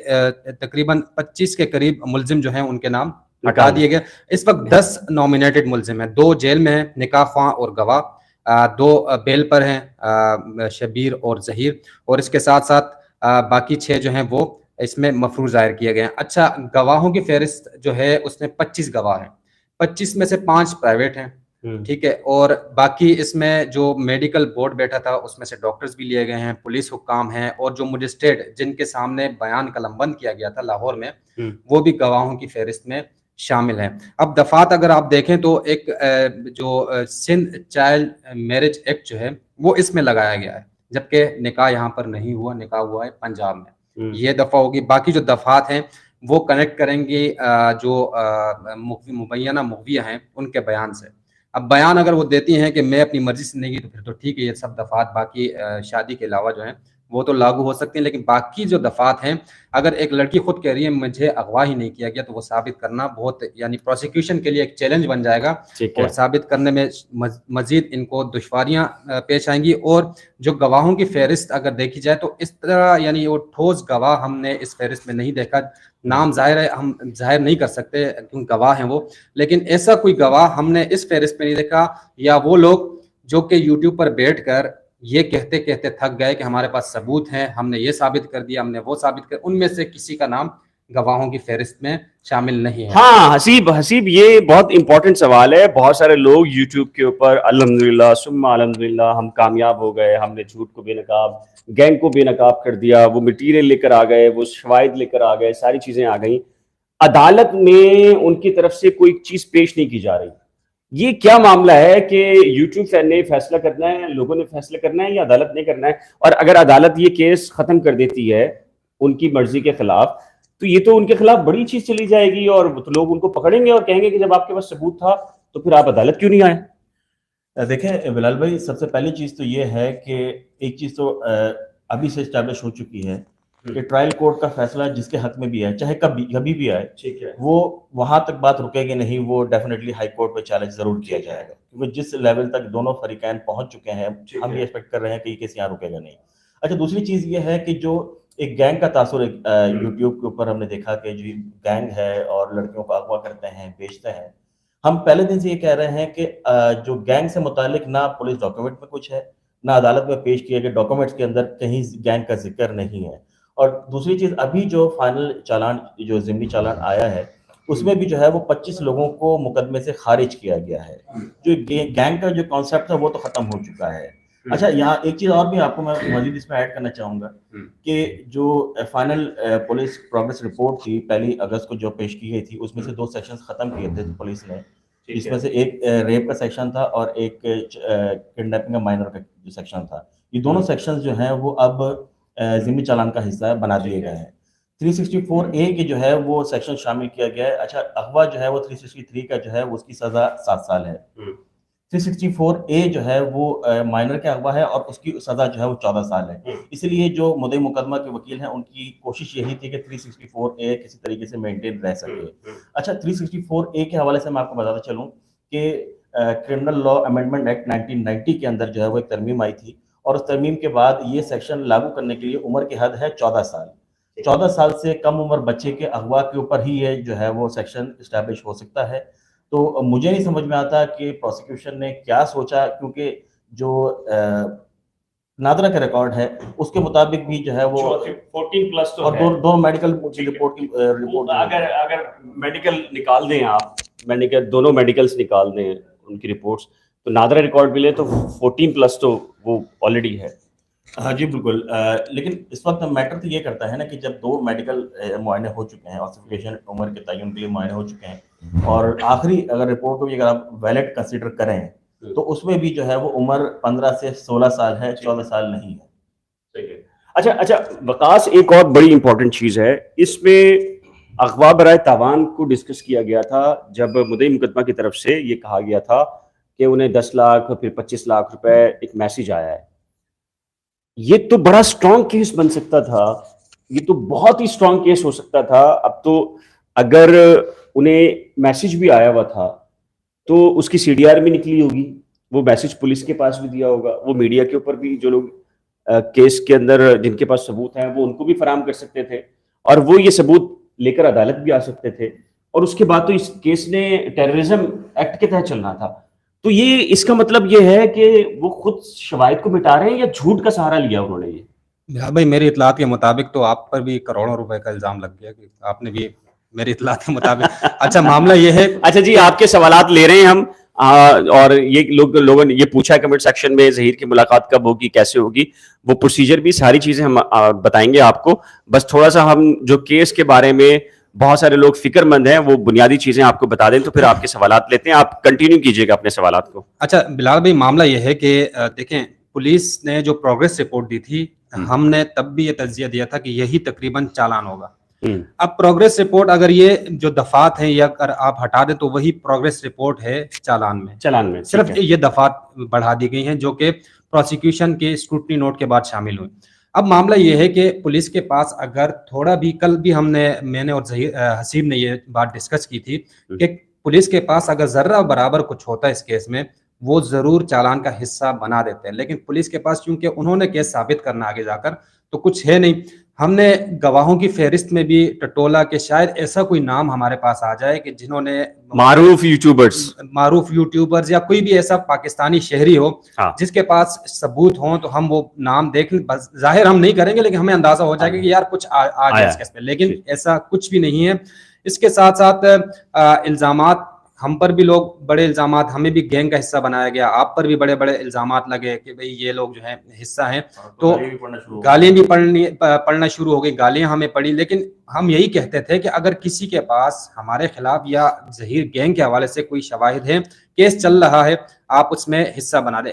Speaker 2: تقریباً 25 کے قریب ملزم جو ہیں ان کے نام ہٹا دیے گئے. اس وقت 10 نامینیٹڈ ملزم ہیں، 2 جیل میں ہیں نکاح خواں اور گواہ، 2 بیل پر ہیں شبیر اور ظہیر، اور اس کے ساتھ ساتھ باقی 6 جو ہیں وہ اس میں مفروض ظاہر کیے گئے ہیں. اچھا گواہوں کی فہرست جو ہے اس میں 25 گواہ ہیں، 25 میں سے 5 پرائیویٹ ہیں، ٹھیک ہے، اور باقی اس میں جو میڈیکل بورڈ بیٹھا تھا اس میں سے ڈاکٹرز بھی لیے گئے ہیں، پولیس حکام ہیں اور جو مجسٹریٹ جن کے سامنے بیان قلم بند کیا گیا تھا لاہور میں وہ بھی گواہوں کی فہرست میں شامل ہیں. اب دفعات اگر آپ دیکھیں تو ایک جو سندھ چائلڈ میرج ایکٹ جو ہے وہ اس میں لگایا گیا ہے، جبکہ نکاح یہاں پر نہیں ہوا، نکاح ہوا ہے پنجاب میں. یہ دفعہ ہوگی. باقی جو دفعات ہیں وہ کنیکٹ کریں گی جو مبینہ مغویہ ہیں ان کے بیان سے. اب بیان اگر وہ دیتی ہیں کہ میں اپنی مرضی سے نہیں کی تو پھر تو ٹھیک ہے، یہ سب دفعات باقی شادی کے علاوہ جو ہیں وہ تو لاگو ہو سکتے ہیں. لیکن باقی جو دفعات ہیں اگر ایک لڑکی خود کہہ رہی ہے مجھے اغوا ہی نہیں کیا گیا تو وہ ثابت کرنا بہت یعنی پروسیکیوشن کے لیے ایک چیلنج بن جائے گا اور ثابت کرنے میں مزید ان کو دشواریاں پیش آئیں گی. اور جو گواہوں کی فہرست اگر دیکھی جائے تو اس طرح یعنی وہ ٹھوس گواہ ہم نے اس فہرست میں نہیں دیکھا. نام ظاہر ہے ہم ظاہر نہیں کر سکتے کیونکہ گواہ ہیں وہ، لیکن ایسا کوئی گواہ ہم نے اس فہرست میں نہیں دیکھا. یا وہ لوگ جو کہ یوٹیوب پر بیٹھ کر یہ کہتے کہتے تھک گئے کہ ہمارے پاس ثبوت ہیں، ہم نے یہ ثابت کر دیا، ہم نے وہ ثابت کر، ان میں سے کسی کا نام گواہوں کی فہرست میں شامل نہیں ہے.
Speaker 1: ہاں حسیب یہ بہت امپورٹنٹ سوال ہے. بہت سارے لوگ یوٹیوب کے اوپر الحمدللہ ثم الحمدللہ ہم کامیاب ہو گئے، ہم نے جھوٹ کو بے نقاب، گینگ کو بے نقاب کر دیا، وہ مٹیریل لے کر آ گئے، وہ شواہد لے کر آ گئے، ساری چیزیں آ گئیں. عدالت میں ان کی طرف سے کوئی چیز پیش نہیں کی جا رہی. یہ کیا معاملہ ہے کہ یوٹیوب نے فیصلہ کرنا ہے، لوگوں نے فیصلہ کرنا ہے یا عدالت نے کرنا ہے؟ اور اگر عدالت یہ کیس ختم کر دیتی ہے ان کی مرضی کے خلاف تو یہ تو ان کے خلاف بڑی چیز چلی جائے گی اور لوگ ان کو پکڑیں گے اور کہیں گے کہ جب آپ کے پاس ثبوت تھا تو پھر آپ عدالت کیوں نہیں آئے؟
Speaker 3: دیکھیں بلال بھائی، سب سے پہلی چیز تو یہ ہے کہ ایک چیز تو ابھی سے اسٹیبلش ہو چکی ہے کہ ٹرائل کورٹ کا فیصلہ جس کے حق میں بھی آئے، چاہے کبھی بھی آئے،
Speaker 1: ٹھیک ہے،
Speaker 3: وہ وہاں تک بات رکے گی نہیں، وہ ڈیفینیٹلی ہائی کورٹ پہ چیلنج ضرور کیا جائے گا، کیونکہ جس لیول تک دونوں فریقین پہنچ چکے ہیں ہم یہ ایکسپیکٹ کر رہے ہیں کہ یہ کیس یہاں رکے گا نہیں۔ اچھا، دوسری چیز یہ ہے کہ جو ایک گینگ کا تاثر یوٹیوب کے اوپر ہم نے دیکھا کہ جو گینگ ہے اور لڑکیوں کو اغوا کرتے ہیں، بیچتے ہیں، ہم پہلے دن سے یہ کہہ رہے ہیں کہ جو گینگ سے متعلق نہ پولیس ڈاکیومنٹ میں کچھ ہے، نہ عدالت میں پیش کیے گئے ڈاکیومنٹس کے اندر کہیں گینگ کا ذکر نہیں ہے۔ اور دوسری چیز، ابھی جو فائنل چالان، جو ضمنی چالان آیا ہے، اس میں بھی جو ہے وہ 25 لوگوں کو مقدمے سے خارج کیا گیا ہے۔ جو گینگ کا جو کانسیپٹ ہے وہ تو ختم ہو چکا ہے۔ اچھا، یہاں ایک چیز اور بھی آپ کو میں مزید اس میں ایڈ کرنا چاہوں گا کہ جو فائنل پولیس پروگریس رپورٹ تھی 1 اگست کو جو پیش کی گئی تھی، اس میں سے 2 سیکشنز ختم کیے تھے پولیس نے، جس میں سے ایک ریپ کا سیکشن تھا اور ایک کڈنیپنگ مائنر کا جو سیکشن تھا۔ یہ دونوں سیکشنز جو ہیں وہ اب ضمنی چالان کا حصہ بنا دیے گئے ہیں۔ 364A کے جو ہے وہ سیکشن شامل کیا گیا ہے۔ اچھا، اغوا جو ہے وہ 363 کا جو ہے اس کی سزا 7 سال ہے۔ 364A جو ہے وہ مائنر کا اغوا ہے اور اس کی سزا جو ہے وہ 14 سال ہے۔ اس لیے جو مدعی مقدمہ کے وکیل ہیں ان کی کوشش یہی تھی کہ 364A کسی طریقے سے مینٹین رہ سکے۔ اچھا، 364A کے حوالے سے میں آپ کو بتاتا چلوں کہ کرمنل لا امینڈمنٹ ایکٹ 1990 کے اندر جو ہے وہ ایک ترمیم آئی تھی، اور اس ترمیم کے بعد یہ سیکشن لاگو کرنے کے لیے عمر کی حد ہے 14 سال۔ 14 سال سے کم عمر بچے کے اغوا کے اوپر ہی یہ جو ہے وہ سیکشن اسٹیبلش ہو سکتا ہے۔ تو مجھے نہیں سمجھ میں آتا کہ پروسیکیوشن نے کیا سوچا، کیونکہ جو نادرہ کا ریکارڈ ہے اس کے مطابق بھی جو ہے وہ
Speaker 1: 14 پلس تو
Speaker 3: اور دو میڈیکل رپورٹ
Speaker 1: اگر میڈیکل نکال دیں، آپ دونوں میڈیکلز نکال دیں ان کی رپورٹس، تو نادرہ ریکارڈ بھی لے تو 14 پلس تو وہ آلریڈی ہے۔
Speaker 3: ہاں جی بالکل، لیکن اس وقت میٹر تو یہ کرتا ہے نا کہ جب 2 میڈیکل معائنے ہو چکے ہیں، آسیفیکیشن عمر کے تعین کے لیے معائنے ہو چکے ہیں، اور آخری اگر رپورٹ کو بھی اگر آپ ویلڈ کنسیڈر کریں تو اس میں بھی جو ہے وہ عمر 15 سے 16 سال ہے، 14 سال نہیں ہے۔
Speaker 1: اچھا وقاص، ایک اور بڑی امپورٹنٹ چیز ہے اس میں، اغوا برائے تاوان کو ڈسکس کیا گیا تھا جب مدعی مقدمہ کی طرف سے یہ کہا گیا تھا کہ انہیں 10 لاکھ پھر 25 لاکھ روپے ایک میسیج آیا ہے۔ یہ تو بڑا سٹرونگ کیس بن سکتا تھا، یہ تو بہت ہی سٹرونگ کیس ہو سکتا تھا۔ اب تو اگر انہیں میسیج بھی آیا ہوا تھا تو اس کی CDR بھی نکلی ہوگی، وہ میسیج پولیس کے پاس بھی دیا ہوگا، وہ میڈیا کے اوپر بھی جو لوگ کیس کے اندر جن کے پاس ثبوت ہیں وہ ان کو بھی فراہم کر سکتے تھے، اور وہ یہ ثبوت لے کر عدالت بھی آ سکتے تھے، اور اس کے بعد تو اس کیس نے ٹیررزم ایکٹ کے تحت چلنا تھا۔ تو یہ اس کا مطلب یہ ہے کہ وہ خود شواہد کو مٹا رہے ہیں یا جھوٹ کا سہارا لیا انہوں نے؟ یہ
Speaker 2: بھائی میری اطلاعات کے مطابق تو آپ پر بھی کروڑوں روپے کا الزام لگ گیا کہ آپ نے بھی، میری اطلاعات کے مطابق۔ اچھا معاملہ یہ ہے،
Speaker 1: اچھا جی، آپ کے سوالات لے رہے ہیں ہم، اور یہ لوگوں نے یہ پوچھا کمنٹ سیکشن میں ظہیر کی ملاقات کب ہوگی، کیسے ہوگی، وہ پروسیجر بھی ساری چیزیں ہم بتائیں گے آپ کو۔ بس تھوڑا سا ہم جو کیس کے بارے میں بہت سارے لوگ فکر مند ہیں وہ بنیادی چیزیں آپ کو بتا دیں تو پھر آپ کے سوالات لیتے ہیں، آپ کنٹینیو کیجیے گا اپنے سوالات کو۔
Speaker 2: اچھا بلال بھائی، معاملہ یہ ہے کہ دیکھیں، پولیس نے جو پروگریس رپورٹ دی تھی، ہم نے تب بھی یہ تجزیہ دیا تھا کہ یہی تقریباً چالان ہوگا۔ اب پروگریس رپورٹ اگر یہ جو دفعات ہیں یا اگر آپ ہٹا دیں تو وہی پروگریس رپورٹ ہے چالان میں صرف یہ دفعات بڑھا دی گئی ہیں جو کہ پروسیکیوشن کے اسکروٹنی نوٹ کے بعد شامل ہوئی۔ اب معاملہ یہ ہے کہ پولیس کے پاس اگر تھوڑا بھی، کل بھی میں نے اور حسیب نے یہ بات ڈسکس کی تھی کہ پولیس کے پاس اگر ذرہ برابر کچھ ہوتا ہے اس کیس میں وہ ضرور چالان کا حصہ بنا دیتے ہیں، لیکن پولیس کے پاس چونکہ انہوں نے کیس ثابت کرنا آگے جا کر تو کچھ ہے نہیں۔ ہم نے گواہوں کی فہرست میں بھی ٹٹولا کہ شاید ایسا کوئی نام ہمارے پاس آ جائے کہ جنہوں نے معروف یوٹیوبرز یا کوئی بھی ایسا پاکستانی شہری ہو جس کے پاس ثبوت ہوں تو ہم وہ نام دیکھ، ظاہر ہم نہیں کریں گے لیکن ہمیں اندازہ ہو جائے گا کہ یار کچھ آ جائے اس کیس میں، لیکن ایسا کچھ بھی نہیں ہے۔ اس کے ساتھ ساتھ الزامات ہم پر بھی، لوگ بڑے الزامات، ہمیں بھی گینگ کا حصہ بنایا گیا، آپ پر بھی بڑے بڑے الزامات لگے کہ بھئی یہ لوگ جو ہیں حصہ ہیں، تو گالیاں بھی پڑھنا شروع ہو گئی، گالیاں ہمیں پڑھی۔ لیکن ہم یہی کہتے تھے کہ اگر کسی کے پاس ہمارے خلاف یا ظہیر گینگ کے حوالے سے کوئی شواہد ہیں، کیس چل رہا ہے، آپ اس میں حصہ بنا دیں۔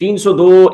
Speaker 1: 302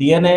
Speaker 3: DNA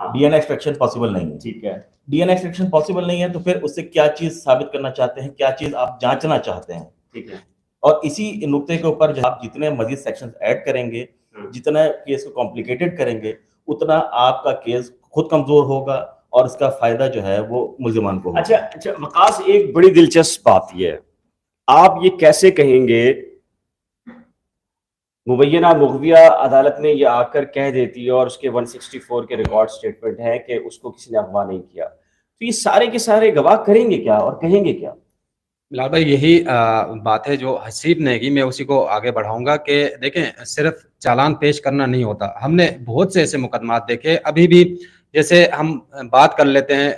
Speaker 3: D N extraction possible نہیں ہے.
Speaker 1: ٹھیک ہے,
Speaker 3: ڈی این ایکسٹریکشن پاسبل نہیں ہے تو پھر اس سے کیا چیز ثابت کرنا چاہتے ہیں, کیا چیز آپ جانچنا چاہتے ہیں.
Speaker 1: ٹھیک ہے,
Speaker 3: اور اسی نقطے کے اوپر آپ جتنے مزید سیکشنز ایڈ کریں گے, جتنا کیس کو کمپلیکیٹڈ کریں گے, اتنا آپ کا کیس خود کمزور ہوگا اور اس کا فائدہ جو ہے وہ ملزمان کو ہوگا.
Speaker 1: اچھا وقاص, ایک بڑی دلچسپ بات یہ ہے, آپ یہ کیسے کہیں گے مبینہ مغویہ عدالت میں یہ آ کر کہہ دیتی ہے اور اس کے 164 کے ریکارڈ سٹیٹمنٹ ہے کہ اس کو کسی نے اغوا نہیں کیا, تو یہ سارے کے سارے گواہ کریں گے کیا اور کہیں گے کیا؟
Speaker 2: بلال بھائی یہی بات ہے جو حسیب نے کی, میں اسی کو آگے بڑھاؤں گا کہ دیکھیں صرف چالان پیش کرنا نہیں ہوتا. ہم نے بہت سے ایسے مقدمات دیکھے ابھی بھی, جیسے ہم بات کر لیتے ہیں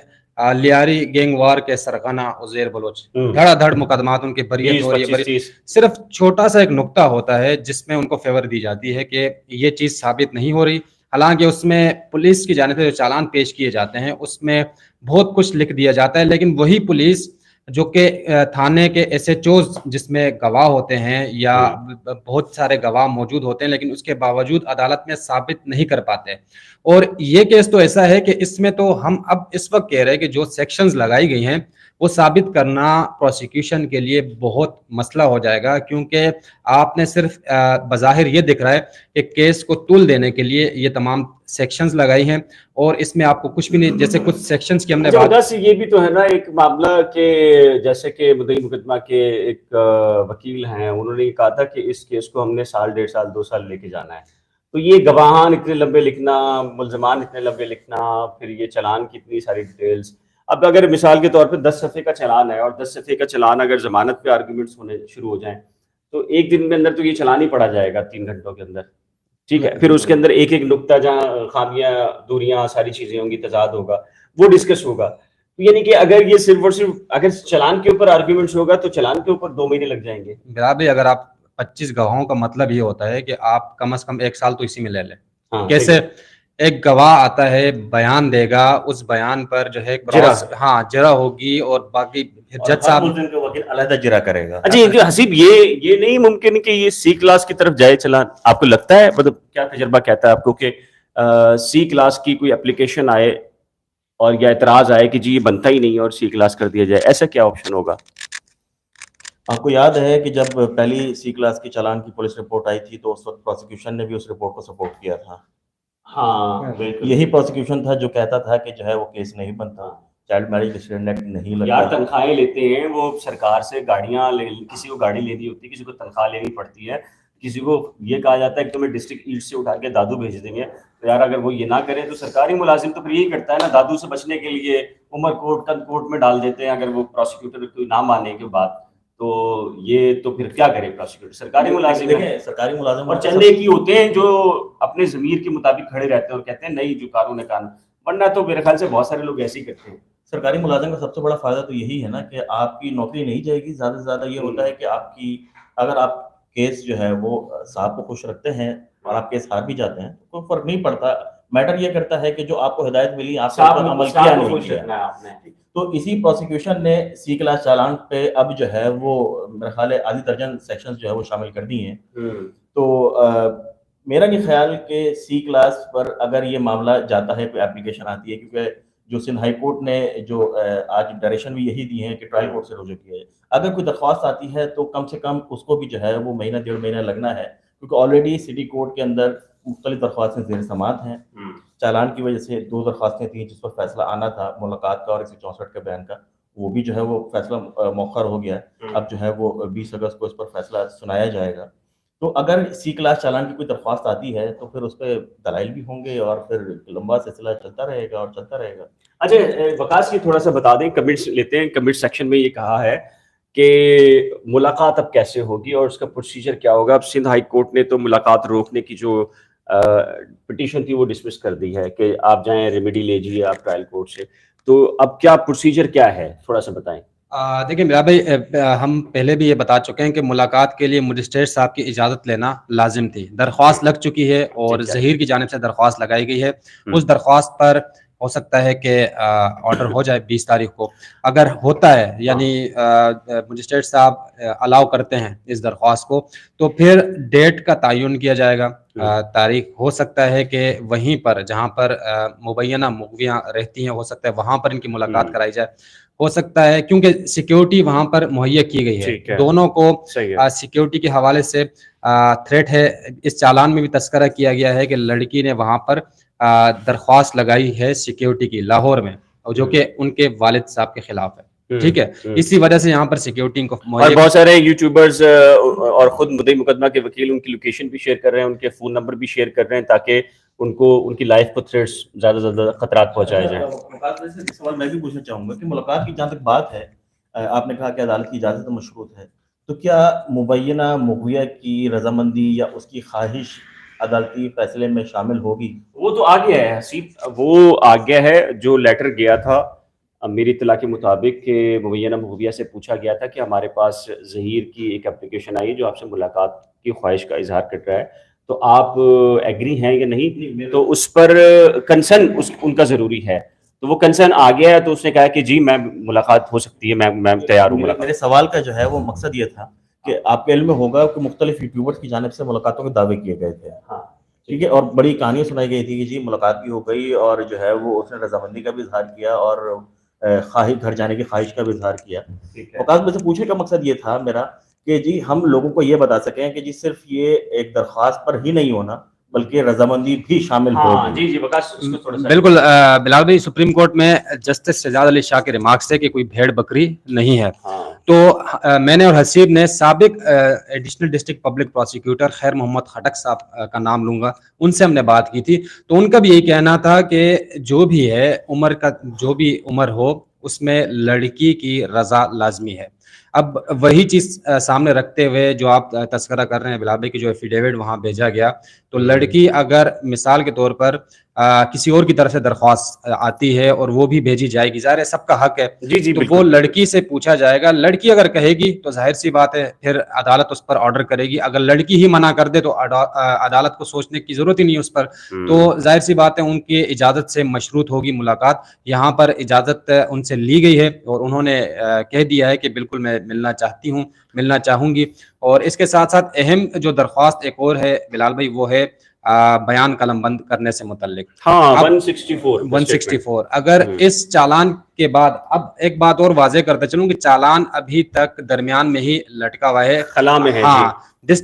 Speaker 2: لیاری گینگ وار کے سرغنہ عزیر بلوچ, دھڑا دھڑ مقدمات ان کی بریت ہو رہی ہے. صرف چھوٹا سا ایک نقطہ ہوتا ہے جس میں ان کو فیور دی جاتی ہے کہ یہ چیز ثابت نہیں ہو رہی, حالانکہ اس میں پولیس کی جانب سے جو چالان پیش کیے جاتے ہیں اس میں بہت کچھ لکھ دیا جاتا ہے, لیکن وہی پولیس جو کہ تھانے کے ایس ایچ اوز جس میں گواہ ہوتے ہیں یا بہت سارے گواہ موجود ہوتے ہیں, لیکن اس کے باوجود عدالت میں ثابت نہیں کر پاتے. اور یہ کیس تو ایسا ہے کہ اس میں تو ہم اب اس وقت کہہ رہے ہیں کہ جو سیکشنز لگائی گئی ہیں وہ ثابت کرنا پروسیکیوشن کے لیے بہت مسئلہ ہو جائے گا, کیونکہ آپ نے صرف بظاہر یہ دکھ رہا ہے کہ کیس کو طول دینے کے لیے یہ تمام سیکشنز لگائی ہیں, اور اس میں آپ کو کچھ بھی نہیں, جیسے کچھ سیکشنز کی ہم نے
Speaker 1: بات سے یہ بھی تو ہے نا ایک معاملہ کہ جیسے کہ مدعی مقدمہ کے ایک وکیل ہیں, انہوں نے کہا تھا کہ اس کیس کو ہم نے سال 1.5 سال 2 سال لے کے جانا ہے, تو یہ گواہان اتنے لمبے لکھنا, ملزمان اتنے لمبے لکھنا, پھر یہ چلان کی اتنی ساری ڈیٹیلز. اب اگر مثال کے طور پہ 10 صفحے کا چلان ہے اور 10 صفحے کا چلان اگر ضمانت پہ آرگومنٹس ہونے شروع ہو جائیں تو ایک دن میں اندر تو یہ چلان ہی پڑھا جائے گا 3 گھنٹوں کے اندر. ٹھیک ہے, پھر اس کے اندر ایک ایک نقطہ جہاں خامیاں دوریاں ساری چیزیں ہوں گی, تضاد ہوگا, وہ ڈسکس ہوگا. یعنی کہ اگر یہ صرف اور صرف اگر چلان کے اوپر آرگومنٹس ہوگا تو چلان کے اوپر 2 مہینے لگ جائیں گے.
Speaker 2: برابر, اگر آپ 25 گواہوں کا مطلب یہ ہوتا ہے کہ آپ کم از کم 1 سال تو اسی میں لے لیں. کیسے ایک گواہ آتا ہے, بیان دے گا, اس بیان پر جو ہے جرا ہوگی اور باقی جج صاحب
Speaker 3: علیحدہ جرا کرے گا.
Speaker 1: اچھا حسیب, یہ نہیں ممکن کہ یہ سی کلاس کی طرف جائے چلان؟ آپ کو لگتا ہے, مطلب کیا تجربہ کہتا ہے آپ کو کہ سی کلاس کی کوئی اپلیکیشن آئے اور یا اعتراض آئے کہ جی یہ بنتا ہی نہیں اور سی کلاس کر دیا جائے, ایسا کیا آپشن ہوگا؟
Speaker 3: آپ کو یاد ہے کہ جب پہلی سی کلاس کی چالان کی پولیس رپورٹ آئی تھی تو اس وقت پروسیکیوشن نے بھی اس رپورٹ کو سپورٹ کیا تھا.
Speaker 1: ہاں,
Speaker 3: یہی پروسیکیوشن تھا جو کہتا تھا کہ جو ہے وہ کیس نہیں بنتا, چائلڈ میرج ریسٹرینٹ ایکٹ نہیں لگتا.
Speaker 1: یار تنخواہیں لیتے ہیں وہ سرکار سے, گاڑیاں کسی کو گاڑی لینی ہوتی ہے, کسی کو تنخواہ لینی پڑتی ہے, کسی کو یہ کہا جاتا ہے کہ تمہیں ڈسٹرکٹ ایٹ سے اٹھا کے دادو بھیج دیں گے. یار اگر وہ یہ نہ کرے تو سرکاری ملازم تو پھر یہی کرتا ہے نا, دادو سے بچنے کے لیے عمر کوٹ کن کوٹ میں ڈال دیتے ہیں. اگر وہ پروسیکیوٹر کوئی نہ مانے کے بعد تو یہ تو پھر کیا کرے پروسیکیوٹر؟ سرکاری ملازم ہے,
Speaker 3: سرکاری ملازم,
Speaker 1: اور چند ایک ہی ہوتے ہیں جو اپنے ضمیر کے مطابق کھڑے رہتے ہیں اور کہتے ہیں نہیں جو قانون ہے قانون, ورنہ تو میرے خیال سے بہت سارے لوگ ایسے ہی کرتے ہیں.
Speaker 3: سرکاری ملازم کا سب سے بڑا فائدہ تو یہی ہے نا کہ آپ کی نوکری نہیں جائے گی. زیادہ سے زیادہ یہ ہوتا ہے کہ آپ کی اگر آپ کیس جو ہے وہ صاحب کو خوش رکھتے ہیں اور آپ کیس ہار بھی جاتے ہیں تو کوئی فرق نہیں پڑتا. میٹر یہ کرتا ہے کہ جو آپ کو ہدایت ملی آپ نے عمل کیا نہیں کیا. تو اسی پروسیکیوشن نے سی کلاس چالان پہ اب جو ہے وہ میرا خیال ہے آدھی درجن سیکشنز جو ہے وہ شامل کر دی ہیں. تو میرا یہ خیال کہ سی کلاس پر اگر یہ معاملہ جاتا ہے, کوئی اپلیکیشن آتی ہے, کیونکہ جو سندھ ہائی کورٹ نے جو آج ڈائریکشن بھی یہی دی ہیں کہ ٹرائل کورٹ سے رجوع کیا جائے, اگر کوئی درخواست آتی ہے تو کم سے کم اس کو بھی جو ہے وہ مہینہ 1.5 مہینہ لگنا ہے, کیونکہ آلریڈی سٹی کورٹ کے اندر مختلف درخواستیں زیر سماعت ہیں. چالان کی وجہ سے 2 درخواستیں تھیں جس پر فیصلہ آنا تھا, ملاقات کا اور 164 کے بیان کا, وہ بھی جو ہے وہ فیصلہ مؤخر ہو گیا. اب جو ہے وہ 20 اگست کو اس پر فیصلہ سنایا جائے گا. تو اگر سی کلاس چالان کی کوئی درخواست آتی ہے تو پھر اس پہ دلائل بھی ہوں گے اور پھر لمبا سلسلہ چلتا رہے گا اور چلتا رہے گا.
Speaker 1: اچھا وقاص یہ تھوڑا سا بتا دیں, کمنٹس لیتے ہیں. کمنٹ سیکشن میں یہ کہا ہے کہ ملاقات اب کیسے ہوگی اور اس کا پروسیجر کیا ہوگا. اب سندھ ہائی کورٹ نے تو ملاقات روکنے کی جو پٹیشن تھی وہ ڈسمس کر دی ہے کہ آپ جائیں ریمیڈی لے جائیے آپ ٹرائل کورٹ سے. تو اب کیا پروسیجر کیا ہے, تھوڑا سا بتائیں.
Speaker 2: دیکھیں میرا بھائی, ہم پہلے بھی یہ بتا چکے ہیں کہ ملاقات کے لیے مجسٹریٹ صاحب کی اجازت لینا لازم تھی. درخواست لگ چکی ہے اور ظہیر کی جانب سے درخواست لگائی گئی ہے. اس درخواست پر ہو سکتا ہے کہ آرڈر ہو جائے 20 تاریخ کو. اگر ہوتا ہے یعنی مجسٹریٹ صاحب الاؤ کرتے ہیں اس درخواست کو تو پھر ڈیٹ کا تعین کیا جائے گا. تاریخ ہو سکتا ہے کہ وہیں پر جہاں پر مبینہ مغویاں رہتی ہیں ہو سکتا ہے وہاں پر ان کی ملاقات کرائی جائے. ہو سکتا ہے کیونکہ سیکیورٹی وہاں پر مہیا کی گئی ہے, دونوں کو سیکیورٹی کے حوالے سے تھریٹ ہے. اس چالان میں بھی تذکرہ کیا گیا ہے کہ لڑکی نے وہاں پر درخواست لگائی ہے سیکیورٹی کی لاہور میں, اور جو کہ ان کے والد صاحب کے خلاف ہے. ٹھیک ہے, اسی وجہ سے یہاں پر سیکیورٹی کو
Speaker 1: اور بہت سارے یوٹیوبرز اور خود مدعی مقدمہ کے وکیل ان کی لوکیشن بھی شیئر کر رہے ہیں, ان کے فون نمبر بھی شیئر کر رہے ہیں تاکہ ان کو ان کی لائف کو تھریٹس زیادہ سے زیادہ خطرات پہنچائے جائیں.
Speaker 3: سوال میں بھی پوچھنا چاہوں گا کہ ملاقات کی جہاں تک بات ہے, آپ نے کہا کہ عدالت کی اجازت مشروط ہے, تو کیا مبینہ مغویہ کی رضامندی یا اس کی خواہش عدالتی فیصلے میں شامل ہوگی؟
Speaker 1: وہ تو آ گیا ہے حسیب, وہ آ گیا ہے. جو لیٹر گیا تھا میری اطلاع کے مطابق کہ مبینہ مغویہ سے پوچھا گیا تھا کہ ہمارے پاس ظہیر کی ایک اپلیکیشن آئی ہے جو آپ سے ملاقات کی خواہش کا اظہار کر رہا ہے, تو آپ ایگری ہیں یا نہیں, تو اس پر کنسرن ان کا ضروری ہے. تو وہ کنسرن آ گیا ہے, تو اس نے کہا کہ جی میں ملاقات ہو سکتی ہے, میں تیار ہوں.
Speaker 3: میرے سوال کا جو ہے وہ مقصد یہ تھا کہ آپ کے علم میں ہوگا کہ مختلف یوٹیوبرز کی جانب سے ملاقاتوں کے دعوے کیے گئے تھے. ہاں ٹھیک ہے, اور بڑی کہانیاں سنائی گئی تھی کہ جی ملاقات بھی ہو گئی اور جو ہے وہ اس نے رضامندی کا بھی اظہار کیا اور گھر جانے کی خواہش کا بھی اظہار کیا. اوقات میں سے پوچھنے کا مقصد یہ تھا میرا کہ جی ہم لوگوں کو یہ بتا سکیں کہ جی صرف یہ ایک درخواست پر ہی نہیں ہونا بلکہ رضامندی بھی شامل ہوگی.
Speaker 1: جی
Speaker 2: بالکل بلال بھائی, سپریم کورٹ میں جسٹس شہزاد علی شاہ کے ریمارکس ہے کہ کوئی بھیڑ بکری نہیں ہے. تو میں نے اور حسیب نے سابق ایڈیشنل ڈسٹرکٹ پبلک پروسیکیوٹر خیر محمد خٹک صاحب کا نام لوں گا, ان سے ہم نے بات کی تھی, تو ان کا بھی یہی کہنا تھا کہ جو بھی ہے عمر کا جو بھی عمر ہو اس میں لڑکی کی رضا لازمی ہے. اب وہی چیز سامنے رکھتے ہوئے جو آپ تذکرہ کر رہے ہیں بلال بھائی کی جو ایفیڈیوٹ وہاں بھیجا گیا, تو لڑکی اگر مثال کے طور پر کسی اور کی طرف سے درخواست آتی ہے اور وہ بھی بھیجی جائے گی, ظاہر ہے سب کا حق ہے, تو وہ لڑکی سے پوچھا جائے گا. لڑکی اگر کہے گی تو ظاہر سی بات ہے پھر عدالت اس پر آرڈر کرے گی. اگر لڑکی ہی منع کر دے تو عدالت کو سوچنے کی ضرورت ہی نہیں ہے اس پر. تو ظاہر سی بات ہے ان کی اجازت سے مشروط ہوگی ملاقات. یہاں پر اجازت ان سے لی گئی ہے اور انہوں نے کہہ دیا ہے کہ بالکل میں ملنا چاہتی ہوں, ملنا چاہوں گی. اور اس کے ساتھ ساتھ اہم جو درخواست ایک اور ہے بلال بھائی, وہ ہے بیان قلم بند کرنے سے متعلق.
Speaker 1: ہاں 164.
Speaker 2: اگر اس چالان کے بعد, اب ایک بات اور واضح کرتا چلوں کہ چالان ابھی تک درمیان میں ہی لٹکا ہوا ہے,
Speaker 1: خلا میں ہے.
Speaker 2: ہاں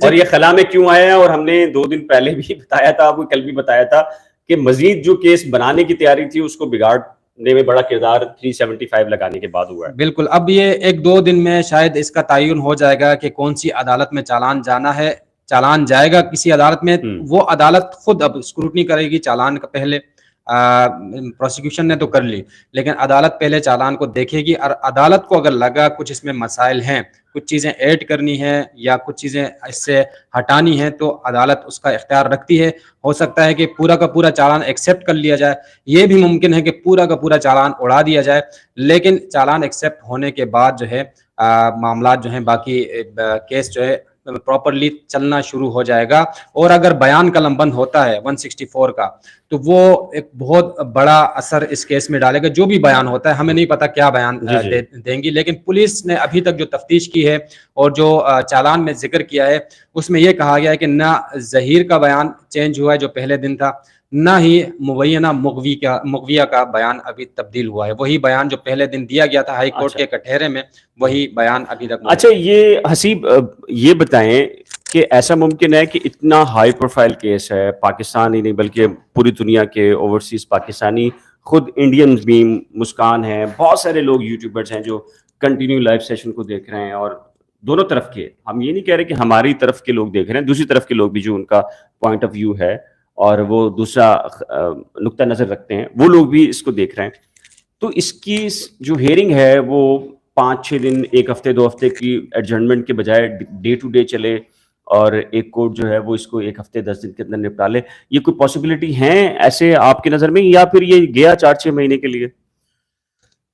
Speaker 1: اور یہ خلا میں کیوں آیا ہے, اور ہم نے 2 دن پہلے بھی بتایا تھا, آپ کو کل بھی بتایا تھا کہ مزید جو کیس بنانے کی تیاری تھی اس کو بگاڑنے میں بڑا کردار 375 لگانے کے بعد ہوا ہے.
Speaker 2: بالکل, اب یہ 1-2 دن میں شاید اس کا تعین ہو جائے گا کہ کون سی عدالت میں چالان جانا ہے. چالان جائے گا کسی عدالت میں, وہ عدالت خود اب اسکروٹنی کرے گی چالان کا. پہلے پروسیکیوشن نے تو کر لی, لیکن عدالت پہلے چالان کو دیکھے گی, اور عدالت کو اگر لگا کچھ اس میں مسائل ہیں, کچھ چیزیں ایڈ کرنی ہیں یا کچھ چیزیں اس سے ہٹانی ہیں, تو عدالت اس کا اختیار رکھتی ہے. ہو سکتا ہے کہ پورا کا پورا چالان ایکسیپٹ کر لیا جائے, یہ بھی ممکن ہے کہ پورا کا پورا چالان اڑا دیا جائے. لیکن چالان ایکسیپٹ ہونے کے بعد جو ہے معاملات جو ہیں باقی کیس جو ہے پراپرلی چلنا شروع ہو جائے گا. اور اگر بیان قلم بند ہوتا ہے 164 کا, تو وہ ایک بہت بڑا اثر اس کیس میں ڈالے گا. جو بھی بیان ہوتا ہے, ہمیں نہیں پتا کیا بیان دیں گی, لیکن پولیس نے ابھی تک جو تفتیش کی ہے اور جو چالان میں ذکر کیا ہے اس میں یہ کہا گیا ہے کہ نہ ظہیر کا بیان چینج ہوا ہے جو پہلے دن تھا, نہ ہی مبینہ مغویہ کا بیان ابھی تبدیل ہوا ہے. وہی بیان جو پہلے دن دیا گیا تھا ہائی کورٹ کے کٹہرے میں, وہی بیان ابھی تک.
Speaker 1: اچھا, یہ حسیب یہ بتائیں کہ ایسا ممکن ہے کہ اتنا ہائی پروفائل کیس ہے, پاکستان ہی نہیں بلکہ پوری دنیا کے اوورسیز پاکستانی, خود انڈینز بھی, مسکان ہیں, بہت سارے لوگ یوٹیوبرز ہیں جو کنٹینیو لائیو سیشن کو دیکھ رہے ہیں, اور دونوں طرف کے, ہم یہ نہیں کہہ رہے کہ ہماری طرف کے لوگ دیکھ رہے ہیں, دوسری طرف کے لوگ بھی جو ان کا پوائنٹ آف ویو ہے اور وہ دوسرا نقطہ نظر رکھتے ہیں, وہ لوگ بھی اس کو دیکھ رہے ہیں. تو اس کی جو ہیئرنگ ہے وہ 5-6 دن, 1 ہفتے 2 ہفتے کی ایڈجرنمنٹ کے بجائے ڈے ٹو ڈے چلے, اور ایک کورٹ جو ہے وہ اس کو 1 ہفتے 10 دن کے اندر نپٹا لے. یہ کوئی پاسبلٹی ہیں ایسے آپ کی نظر میں, یا پھر یہ گیا 4-6 مہینے کے لیے؟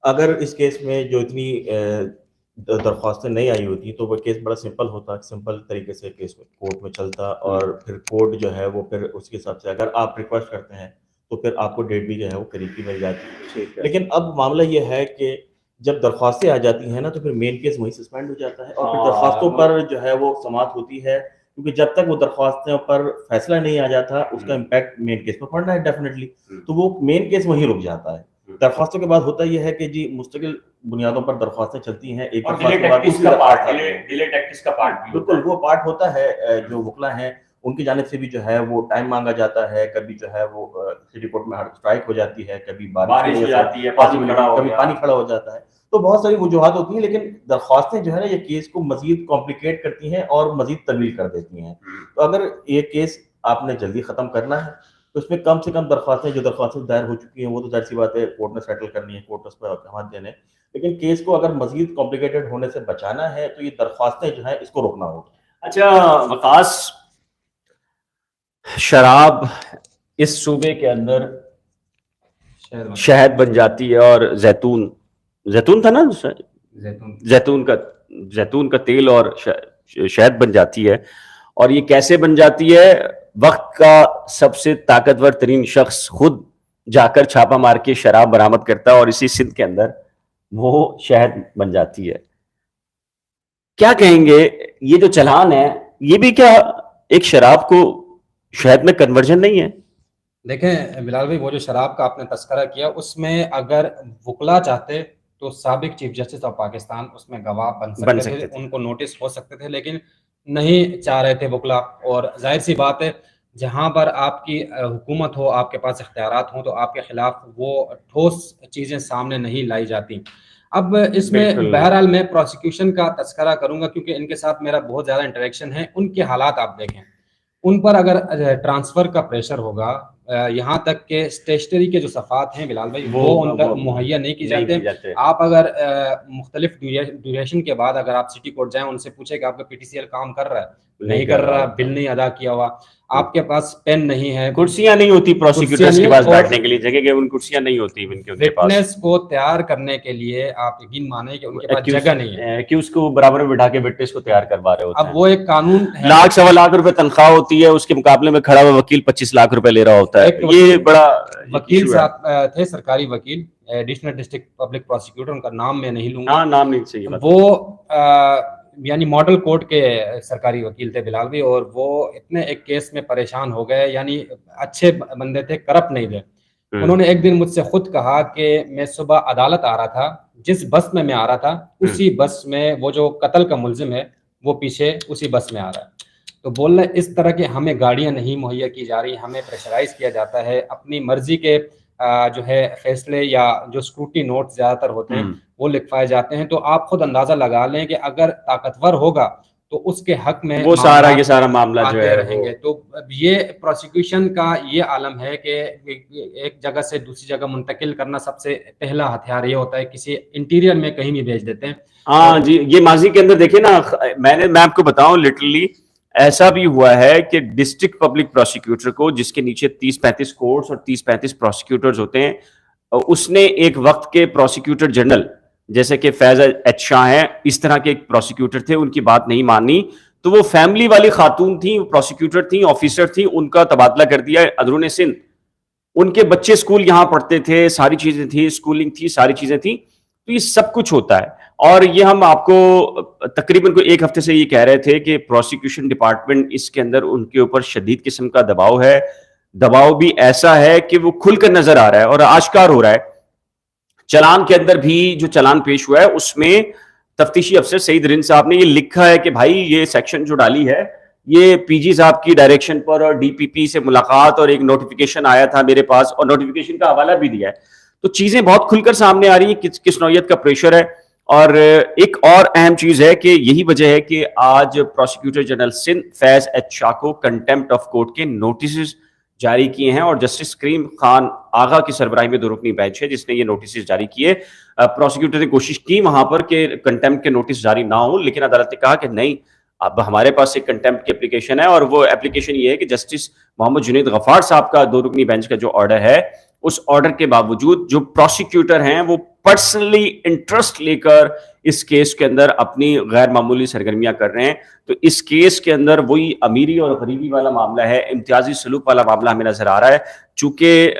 Speaker 3: اگر اس کیس میں جو اتنی درخواستیں نہیں آئی ہوتی تو وہ کیس بڑا سمپل ہوتا, سمپل طریقے سے کیس کورٹ میں چلتا, اور پھر کورٹ جو ہے وہ پھر اس کے حساب سے اگر آپ ریکویسٹ کرتے ہیں تو پھر آپ کو ڈیٹ بھی جو ہے وہ قریب کی مل جاتی ہے.
Speaker 1: ٹھیک ہے.
Speaker 3: لیکن اب معاملہ یہ ہے کہ جب درخواستیں آ جاتی ہیں نا تو پھر مین کیس وہیں سسپینڈ ہو جاتا ہے, اور پھر درخواستوں پر جو ہے وہ سماعت ہوتی ہے, کیونکہ جب تک وہ درخواستوں پر فیصلہ نہیں آ جاتا اس کا امپیکٹ مین کیس پر پڑنا ہے ڈیفینیٹلی, تو وہ مین کیس وہیں رک جاتا ہے. درخواستوں کے بعد ہوتا یہ ہے کہ جی مستقل بنیادوں پر درخواستیں چلتی ہیں, ایک بالکل وہ پارٹ ہوتا ہے. جو وکلا ہیں ان کی جانب سے بھی جو ہے وہ ٹائم مانگا جاتا ہے, کبھی جو ہے وہ سٹی کورٹ میں اسٹرائک ہو جاتی ہے, کبھی بارش ہو جاتی ہے, کبھی پانی کھڑا ہو جاتا ہے, تو بہت ساری وجوہات ہوتی ہیں. لیکن درخواستیں جو ہے نا یہ کیس کو مزید کمپلیکیٹ کرتی ہیں اور مزید طویل کر دیتی ہیں. تو اگر یہ کیس آپ نے جلدی ختم کرنا ہے تو اس میں کم سے کم درخواستیں, جو درخواستیں دائر ہو چکی ہیں وہ تو ظاہر سی بات ہے کورٹ نے سیٹل کرنی ہے, کورٹ اس پر احکامات دینے, لیکن کیس کو اگر مزید کمپلیکیٹڈ ہونے سے بچانا ہے تو یہ درخواستیں جو ہیں اس کو روکنا ہوگا.
Speaker 1: اچھا وقاص, شراب اس صوبے کے اندر شہد بن جاتی ہے اور زیتون تھا نا, زیتون کا تیل اور شہد بن جاتی ہے. اور یہ کیسے بن جاتی ہے؟ وقت کا سب سے طاقتور ترین شخص خود جا کر چھاپا مار کے شراب برآمد کرتا ہے اور اسی سندھ کے اندر وہ شہد بن جاتی ہے. کیا کہیں گے یہ جو چلان ہے یہ بھی کیا ایک شراب کو شہد میں کنورژن نہیں ہے؟
Speaker 2: دیکھیں بلال بھائی, وہ جو شراب کا آپ نے تذکرہ کیا اس میں اگر وکلا چاہتے تو سابق چیف جسٹس آف پاکستان اس میں گواہ بن سکتے تھے, ان کو نوٹس ہو سکتے تھے, لیکن نہیں چاہ رہے تھے وکلا. اور ظاہر سی بات ہے جہاں پر آپ کی حکومت ہو, آپ کے پاس اختیارات ہوں, تو آپ کے خلاف وہ ٹھوس چیزیں سامنے نہیں لائی جاتی. اب اس میں بہرحال میں پروسیکیوشن کا تذکرہ کروں گا کیونکہ ان کے ساتھ میرا بہت زیادہ انٹریکشن ہے. ان کے حالات آپ دیکھیں, ان پر اگر ٹرانسفر کا پریشر ہوگا, یہاں تک کہ اسٹیشنری کے جو صفحات ہیں بلال بھائی وہ ان کا مہیا نہیں کی جاتے. آپ اگر مختلف ڈیوریشن کے بعد اگر آپ سٹی کورٹ جائیں, ان سے پوچھیں کہ آپ کا پی ٹی سی ایل کام کر رہا ہے, نہیں کر رہا, بل نہیں ادا کیا ہوا, آپ کے پاس پین نہیں ہے,
Speaker 1: کرسیاں نہیں ہوتی پروسیکیوٹرز کے پاس بیٹھنے کے لیے جگہ کہ ان کرسیاں نہیں ہوتی ان کے پاس.
Speaker 2: وٹنس کو تیار کرنے کے لیے آپ یقین مانیں کہ ان کے پاس جگہ نہیں ہے
Speaker 1: کہ اس کو برابر میں بٹھا کے وٹنس کو تیار کروا رہے ہوتے ہیں.
Speaker 2: اب وہ ایک قانون ہے,
Speaker 1: لاکھ سوا لاکھ روپے تنخواہ ہوتی ہے, اس کے مقابلے میں کھڑا ہوا وکیل 25 لاکھ روپے لے رہا ہوتا ہے. یہ بڑا
Speaker 2: وکیل صاحب تھے, سرکاری وکیل, ایڈیشنل ڈسٹرکٹ پبلک پروسیکیوٹر, ان کا نام میں نہیں لوں گا,
Speaker 1: نام نہیں صحیح,
Speaker 2: وہ یعنی ماڈل کورٹ کے سرکاری وکیل تھے بلال بھائی, اور وہ اتنے ایک کیس میں پریشان ہو گئے, یعنی اچھے بندے تھے, کرپٹ نہیں تھے. انہوں نے ایک دن مجھ سے خود کہا کہ میں صبح عدالت آ رہا تھا, جس بس میں آ رہا تھا اسی بس میں وہ جو قتل کا ملزم ہے وہ پیچھے اسی بس میں آ رہا ہے. تو بول رہے اس طرح کے ہمیں گاڑیاں نہیں مہیا کی جا رہی, ہمیں پریشرائز کیا جاتا ہے, اپنی مرضی کے جو ہے فیصلے یا جو سکروٹی نوٹ زیادہ تر ہوتے ہیں وہ لکھوائے جاتے ہیں. تو آپ خود اندازہ لگا لیں کہ اگر طاقتور ہوگا تو اس کے حق میں
Speaker 1: وہ یہ سارا معاملہ جو ہے
Speaker 2: رہیں گے. تو یہ پروسیکیوشن کا یہ عالم ہے کہ ایک جگہ سے دوسری جگہ منتقل کرنا سب سے پہلا ہتھیار یہ ہوتا ہے, کسی انٹیریئر میں کہیں بھی بھیج دیتے ہیں.
Speaker 1: ہاں جی, یہ ماضی کے اندر دیکھیں نا, میں آپ کو بتاؤں لٹرلی ایسا بھی ہوا ہے کہ ڈسٹرکٹ پبلک پروسیکیوٹر کو, جس کے نیچے 30-35 کورٹس اور 30-35 پروسیکیوٹرز ہوتے ہیں, اس نے ایک وقت کے پروسیکیوٹر جنرل جیسے کہ فیض ایچ شاہ ہیں, اس طرح کے ایک پروسیکیوٹر تھے, ان کی بات نہیں مانی تو وہ فیملی والی خاتون تھیں, پروسیکیوٹر تھیں, آفیسر تھیں, ان کا تبادلہ کر دیا اندرون سندھ. ان کے بچے اسکول یہاں پڑھتے تھے, ساری چیزیں تھیں, اسکولنگ تھی, ساری چیزیں تھیں. تو یہ سب کچھ ہوتا ہے. اور یہ ہم آپ کو تقریباً کوئی ایک ہفتے سے یہ کہہ رہے تھے کہ پروسیکیوشن ڈپارٹمنٹ اس کے اندر ان کے اوپر شدید قسم کا دباؤ ہے. دباؤ بھی ایسا ہے کہ وہ کھل کر نظر آ رہا ہے اور آشکار ہو رہا ہے. چلان کے اندر بھی جو چلان پیش ہوا ہے اس میں تفتیشی افسر سعید رند صاحب نے یہ لکھا ہے کہ بھائی یہ سیکشن جو ڈالی ہے یہ پی جی صاحب کی ڈائریکشن پر اور ڈی پی پی سے ملاقات اور ایک نوٹیفیکیشن آیا تھا میرے پاس اور نوٹیفیکیشن کا حوالہ بھی دیا ہے. تو چیزیں بہت کھل کر سامنے آ رہی ہیں کس نوعیت کا پریشر ہے. اور ایک اور اہم چیز ہے کہ یہی وجہ ہے کہ آج پروسیکیوٹر جنرل سندھ فیض ایچ شاہ کو کنٹیمپٹ آف کورٹ کے نوٹسز جاری کیے ہیں, اور جسٹس کریم خان آغا کی سربراہی میں 2 رکنی بینچ ہے جس نے یہ نوٹسز جاری کیے. پروسیکیوٹر نے کوشش کی وہاں پر کہ کنٹیمپٹ کے نوٹس جاری نہ ہوں, لیکن عدالت نے کہا کہ نہیں, اب ہمارے پاس ایک کنٹیمپٹ کی اپلیکیشن ہے, اور وہ اپلیکیشن یہ ہے کہ جسٹس محمد جنید غفار صاحب کا 2 رکنی بینچ کا جو آرڈر ہے, اس آرڈر کے باوجود جو پروسیکیوٹر ہیں وہ پرسنلی انٹرسٹ لے کر اس کیس کے اندر اپنی غیر معمولی سرگرمیاں کر رہے ہیں. تو اس کیس کے اندر وہی امیری اور غریبی والا معاملہ ہے, امتیازی سلوک والا معاملہ ہمیں نظر آ رہا ہے. چونکہ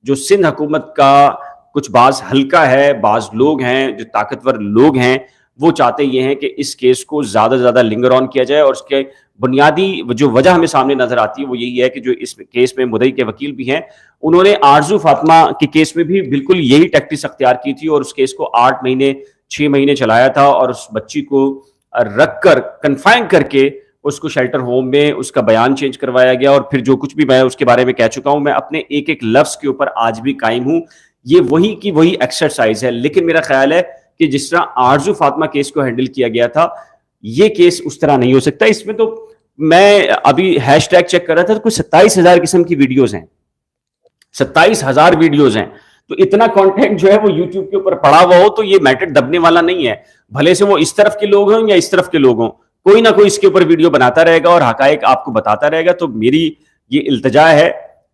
Speaker 1: جو سندھ حکومت کا کچھ بعض حلقہ ہے، بعض لوگ ہیں جو طاقتور لوگ ہیں، وہ چاہتے یہ ہیں کہ اس کیس کو زیادہ سے زیادہ لنگر آن کیا جائے، اور اس کے بنیادی جو وجہ ہمیں سامنے نظر آتی ہے وہ یہی ہے کہ جو اس کیس میں مدعی کے وکیل بھی ہیں، انہوں نے آرزو فاطمہ کے کیس میں بھی بالکل یہی ٹیکٹکس اختیار کی تھی، اور اس کیس کو 8 مہینے 6 مہینے چلایا تھا، اور اس بچی کو رکھ کر کنفائن کر کے اس کو شیلٹر ہوم میں اس کا بیان چینج کروایا گیا، اور پھر جو کچھ بھی میں اس کے بارے میں کہہ چکا ہوں، میں اپنے ایک ایک لفظ کے اوپر آج بھی قائم ہوں. یہ وہی کی وہی ایکسرسائز ہے. لیکن میرا خیال ہے کہ جس طرح آرزو فاطمہ کیس کو ہینڈل کیا گیا تھا، یہ کیس اس طرح نہیں ہو سکتا. اس میں تو میں ابھی ہیش ٹیگ چیک کر رہا تھا تو کوئی 27,000 قسم کی ویڈیوز ہیں، 27,000 ویڈیوز ہیں. تو اتنا کانٹینٹ جو ہے وہ یوٹیوب کے اوپر پڑا ہوا ہو تو یہ میٹر دبنے والا نہیں ہے. بھلے سے وہ اس طرف کے لوگ ہوں یا اس طرف کے لوگ ہوں، کوئی نہ کوئی اس کے اوپر ویڈیو بناتا رہے گا اور حقائق آپ کو بتاتا رہے گا. تو میری یہ التجا ہے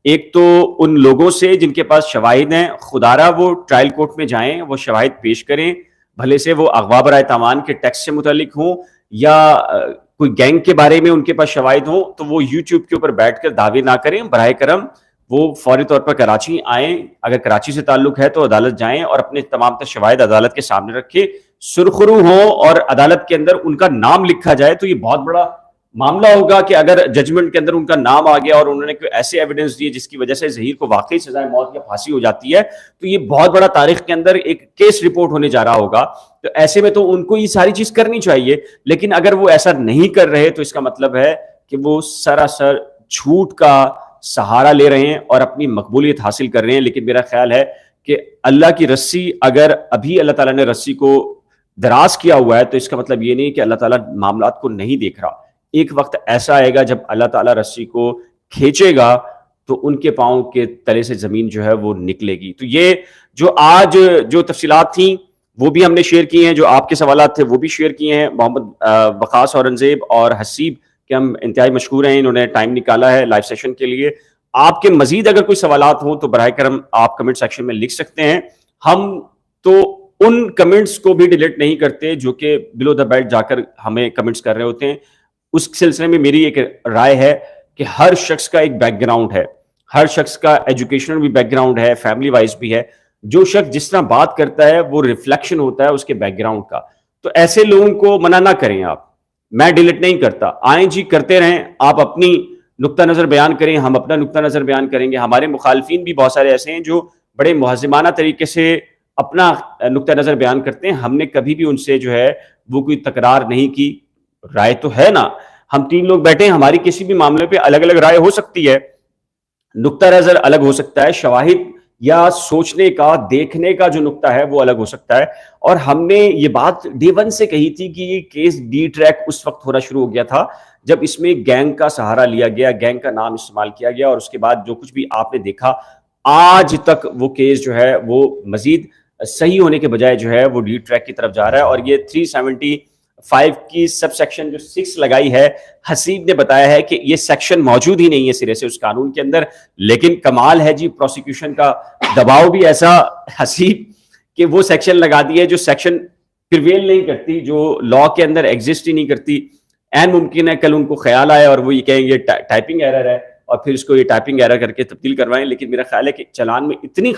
Speaker 1: ایک تو ان لوگوں سے جن کے پاس شواہد ہیں، خدارہ وہ ٹرائل کورٹ میں جائیں، وہ شواہد پیش کریں، بھلے سے وہ اغوا برائے تاوان کے ٹیکس سے متعلق ہوں یا کوئی گینگ کے بارے میں ان کے پاس شواہد ہوں، تو وہ یوٹیوب کے اوپر بیٹھ کر دعوے نہ کریں. براہ کرم وہ فوری طور پر کراچی آئیں، اگر کراچی سے تعلق ہے تو عدالت جائیں اور اپنے تمام تر شواہد عدالت کے سامنے رکھیں، سرخرو ہوں اور عدالت کے اندر ان کا نام لکھا جائے. تو یہ بہت بڑا معاملہ ہوگا کہ اگر ججمنٹ کے اندر ان کا نام آ گیا اور انہوں نے کوئی ایسے ایویڈنس دیے جس کی وجہ سے ظہیر کو واقعی سزائے موت یا پھانسی ہو جاتی ہے، تو یہ بہت بڑا تاریخ کے اندر ایک کیس رپورٹ ہونے جا رہا ہوگا. تو ایسے میں تو ان کو یہ ساری چیز کرنی چاہیے. لیکن اگر وہ ایسا نہیں کر رہے تو اس کا مطلب ہے کہ وہ سراسر جھوٹ کا سہارا لے رہے ہیں اور اپنی مقبولیت حاصل کر رہے ہیں. لیکن میرا خیال ہے کہ اللہ کی رسی اگر ابھی اللہ تعالیٰ نے رسی کو دراز کیا ہوا ہے تو اس کا مطلب یہ نہیں کہ اللہ تعالیٰ معاملات کو نہیں دیکھ رہا. ایک وقت ایسا آئے گا جب اللہ تعالیٰ رسی کو کھینچے گا تو ان کے پاؤں کے تلے سے زمین جو ہے وہ نکلے گی. تو یہ جو آج جو تفصیلات تھیں وہ بھی ہم نے شیئر کی ہیں، جو آپ کے سوالات تھے وہ بھی شیئر کیے ہیں. محمد وقاص اورنگزیب اور حسیب کہ ہم انتہائی مشکور ہیں، انہوں نے ٹائم نکالا ہے لائیو سیشن کے لیے. آپ کے مزید اگر کوئی سوالات ہوں تو براہ کرم آپ کمنٹ سیکشن میں لکھ سکتے ہیں. ہم تو ان کمنٹس کو بھی ڈیلیٹ نہیں کرتے جو کہ بلو دا بیلٹ جا کر ہمیں کمنٹس کر رہے ہوتے ہیں. اس سلسلے میں میری ایک رائے ہے کہ ہر شخص کا ایک بیک گراؤنڈ ہے، ہر شخص کا ایجوکیشنل بھی بیک گراؤنڈ ہے، فیملی وائز بھی ہے. جو شخص جس طرح بات کرتا ہے وہ ریفلیکشن ہوتا ہے اس کے بیک گراؤنڈ کا. تو ایسے لوگوں کو منع نہ کریں آپ. میں ڈیلیٹ نہیں کرتا، آئیں جی کرتے رہیں، آپ اپنی نقطہ نظر بیان کریں، ہم اپنا نقطہ نظر بیان کریں گے. ہمارے مخالفین بھی بہت سارے ایسے ہیں جو بڑے مہذبانہ طریقے سے اپنا نقطہ نظر بیان کرتے ہیں. ہم نے کبھی بھی ان سے جو ہے وہ کوئی تکرار نہیں کی. رائے تو ہے نا، ہم 3 لوگ بیٹھے ہیں، ہماری کسی بھی معاملے پہ الگ الگ رائے ہو سکتی ہے، نقطہ نظر الگ ہو سکتا ہے، شواہد یا سوچنے کا دیکھنے کا جو نقطہ ہے وہ الگ ہو سکتا ہے. اور ہم نے یہ بات ڈے 1 سے کہی تھی کہ یہ کیس ڈی ٹریک اس وقت ہونا شروع ہو گیا تھا جب اس میں گینگ کا سہارا لیا گیا، گینگ کا نام استعمال کیا گیا، اور اس کے بعد جو کچھ بھی آپ نے دیکھا آج تک وہ کیس جو ہے وہ مزید صحیح ہونے کے بجائے جو ہے وہ ڈی ٹریک کی طرف جا رہا ہے. اور یہ 375 کی سب سیکشن جو 6 لگائی ہے، حسیب نے بتایا ہے کہ یہ سیکشن موجود ہی نہیں ہے سرے سے اس قانون کے اندر. لیکن کمال ہے جی پروسیکیوشن کا دباؤ بھی ایسا حسیب کہ وہ سیکشن لگا دی ہے جو سیکشن پریویل نہیں کرتی، جو لا کے اندر ایگزسٹ ہی نہیں کرتی. این ممکن ہے کل ان کو خیال آئے اور وہ یہ کہیں گے ٹائپنگ ایرر ہے اور پھر اس کو یہ ٹائپنگ ایرر کر کے تبدیل کروائیں. لیکن میرا خیال ہے کہ چلان میں اتنی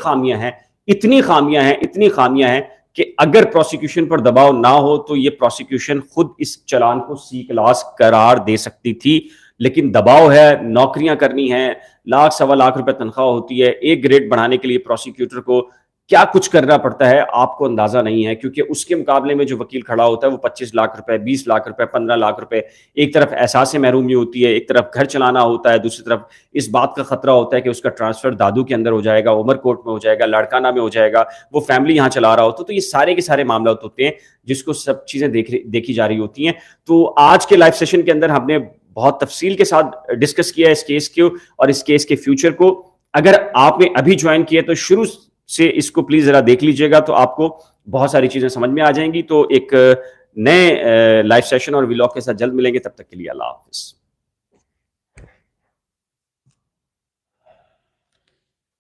Speaker 1: خامیاں ہیں کہ اگر پروسیکیوشن پر دباؤ نہ ہو تو یہ پروسیکیوشن خود اس چلان کو سی کلاس قرار دے سکتی تھی. لیکن دباؤ ہے، نوکریاں کرنی ہیں، لاکھ سوا لاکھ روپے تنخواہ ہوتی ہے، ایک گریڈ بڑھانے کے لیے پروسیکیوٹر کو کیا کچھ کرنا پڑتا ہے آپ کو اندازہ نہیں ہے. کیونکہ اس کے مقابلے میں جو وکیل کھڑا ہوتا ہے وہ 25 لاکھ روپے، 20 لاکھ روپے، 15 لاکھ روپے، ایک طرف احساس محرومی ہوتی ہے، ایک طرف گھر چلانا ہوتا ہے، دوسری طرف اس بات کا خطرہ ہوتا ہے کہ اس کا ٹرانسفر دادو کے اندر ہو جائے گا، عمر کوٹ میں ہو جائے گا، لاڑکانہ میں ہو جائے گا، وہ فیملی یہاں چلا رہا ہوتا ہے. تو یہ سارے کے سارے معاملات ہوتے ہیں جس کو سب چیزیں دیکھی جا رہی ہوتی ہیں. تو آج کے لائیو سیشن کے اندر ہم نے بہت تفصیل کے ساتھ ڈسکس کیا اس کیس کو اور اس کیس کے فیوچر کو. اگر آپ نے ابھی جوائن کیا تو شروع سے اس کو پلیز ذرا دیکھ لیجئے گا تو آپ کو بہت ساری چیزیں سمجھ میں آ جائیں گی. تو ایک نئے لائیو سیشن اور ولاگ کے ساتھ جلد ملیں گے، تب تک کے لیے اللہ حافظ.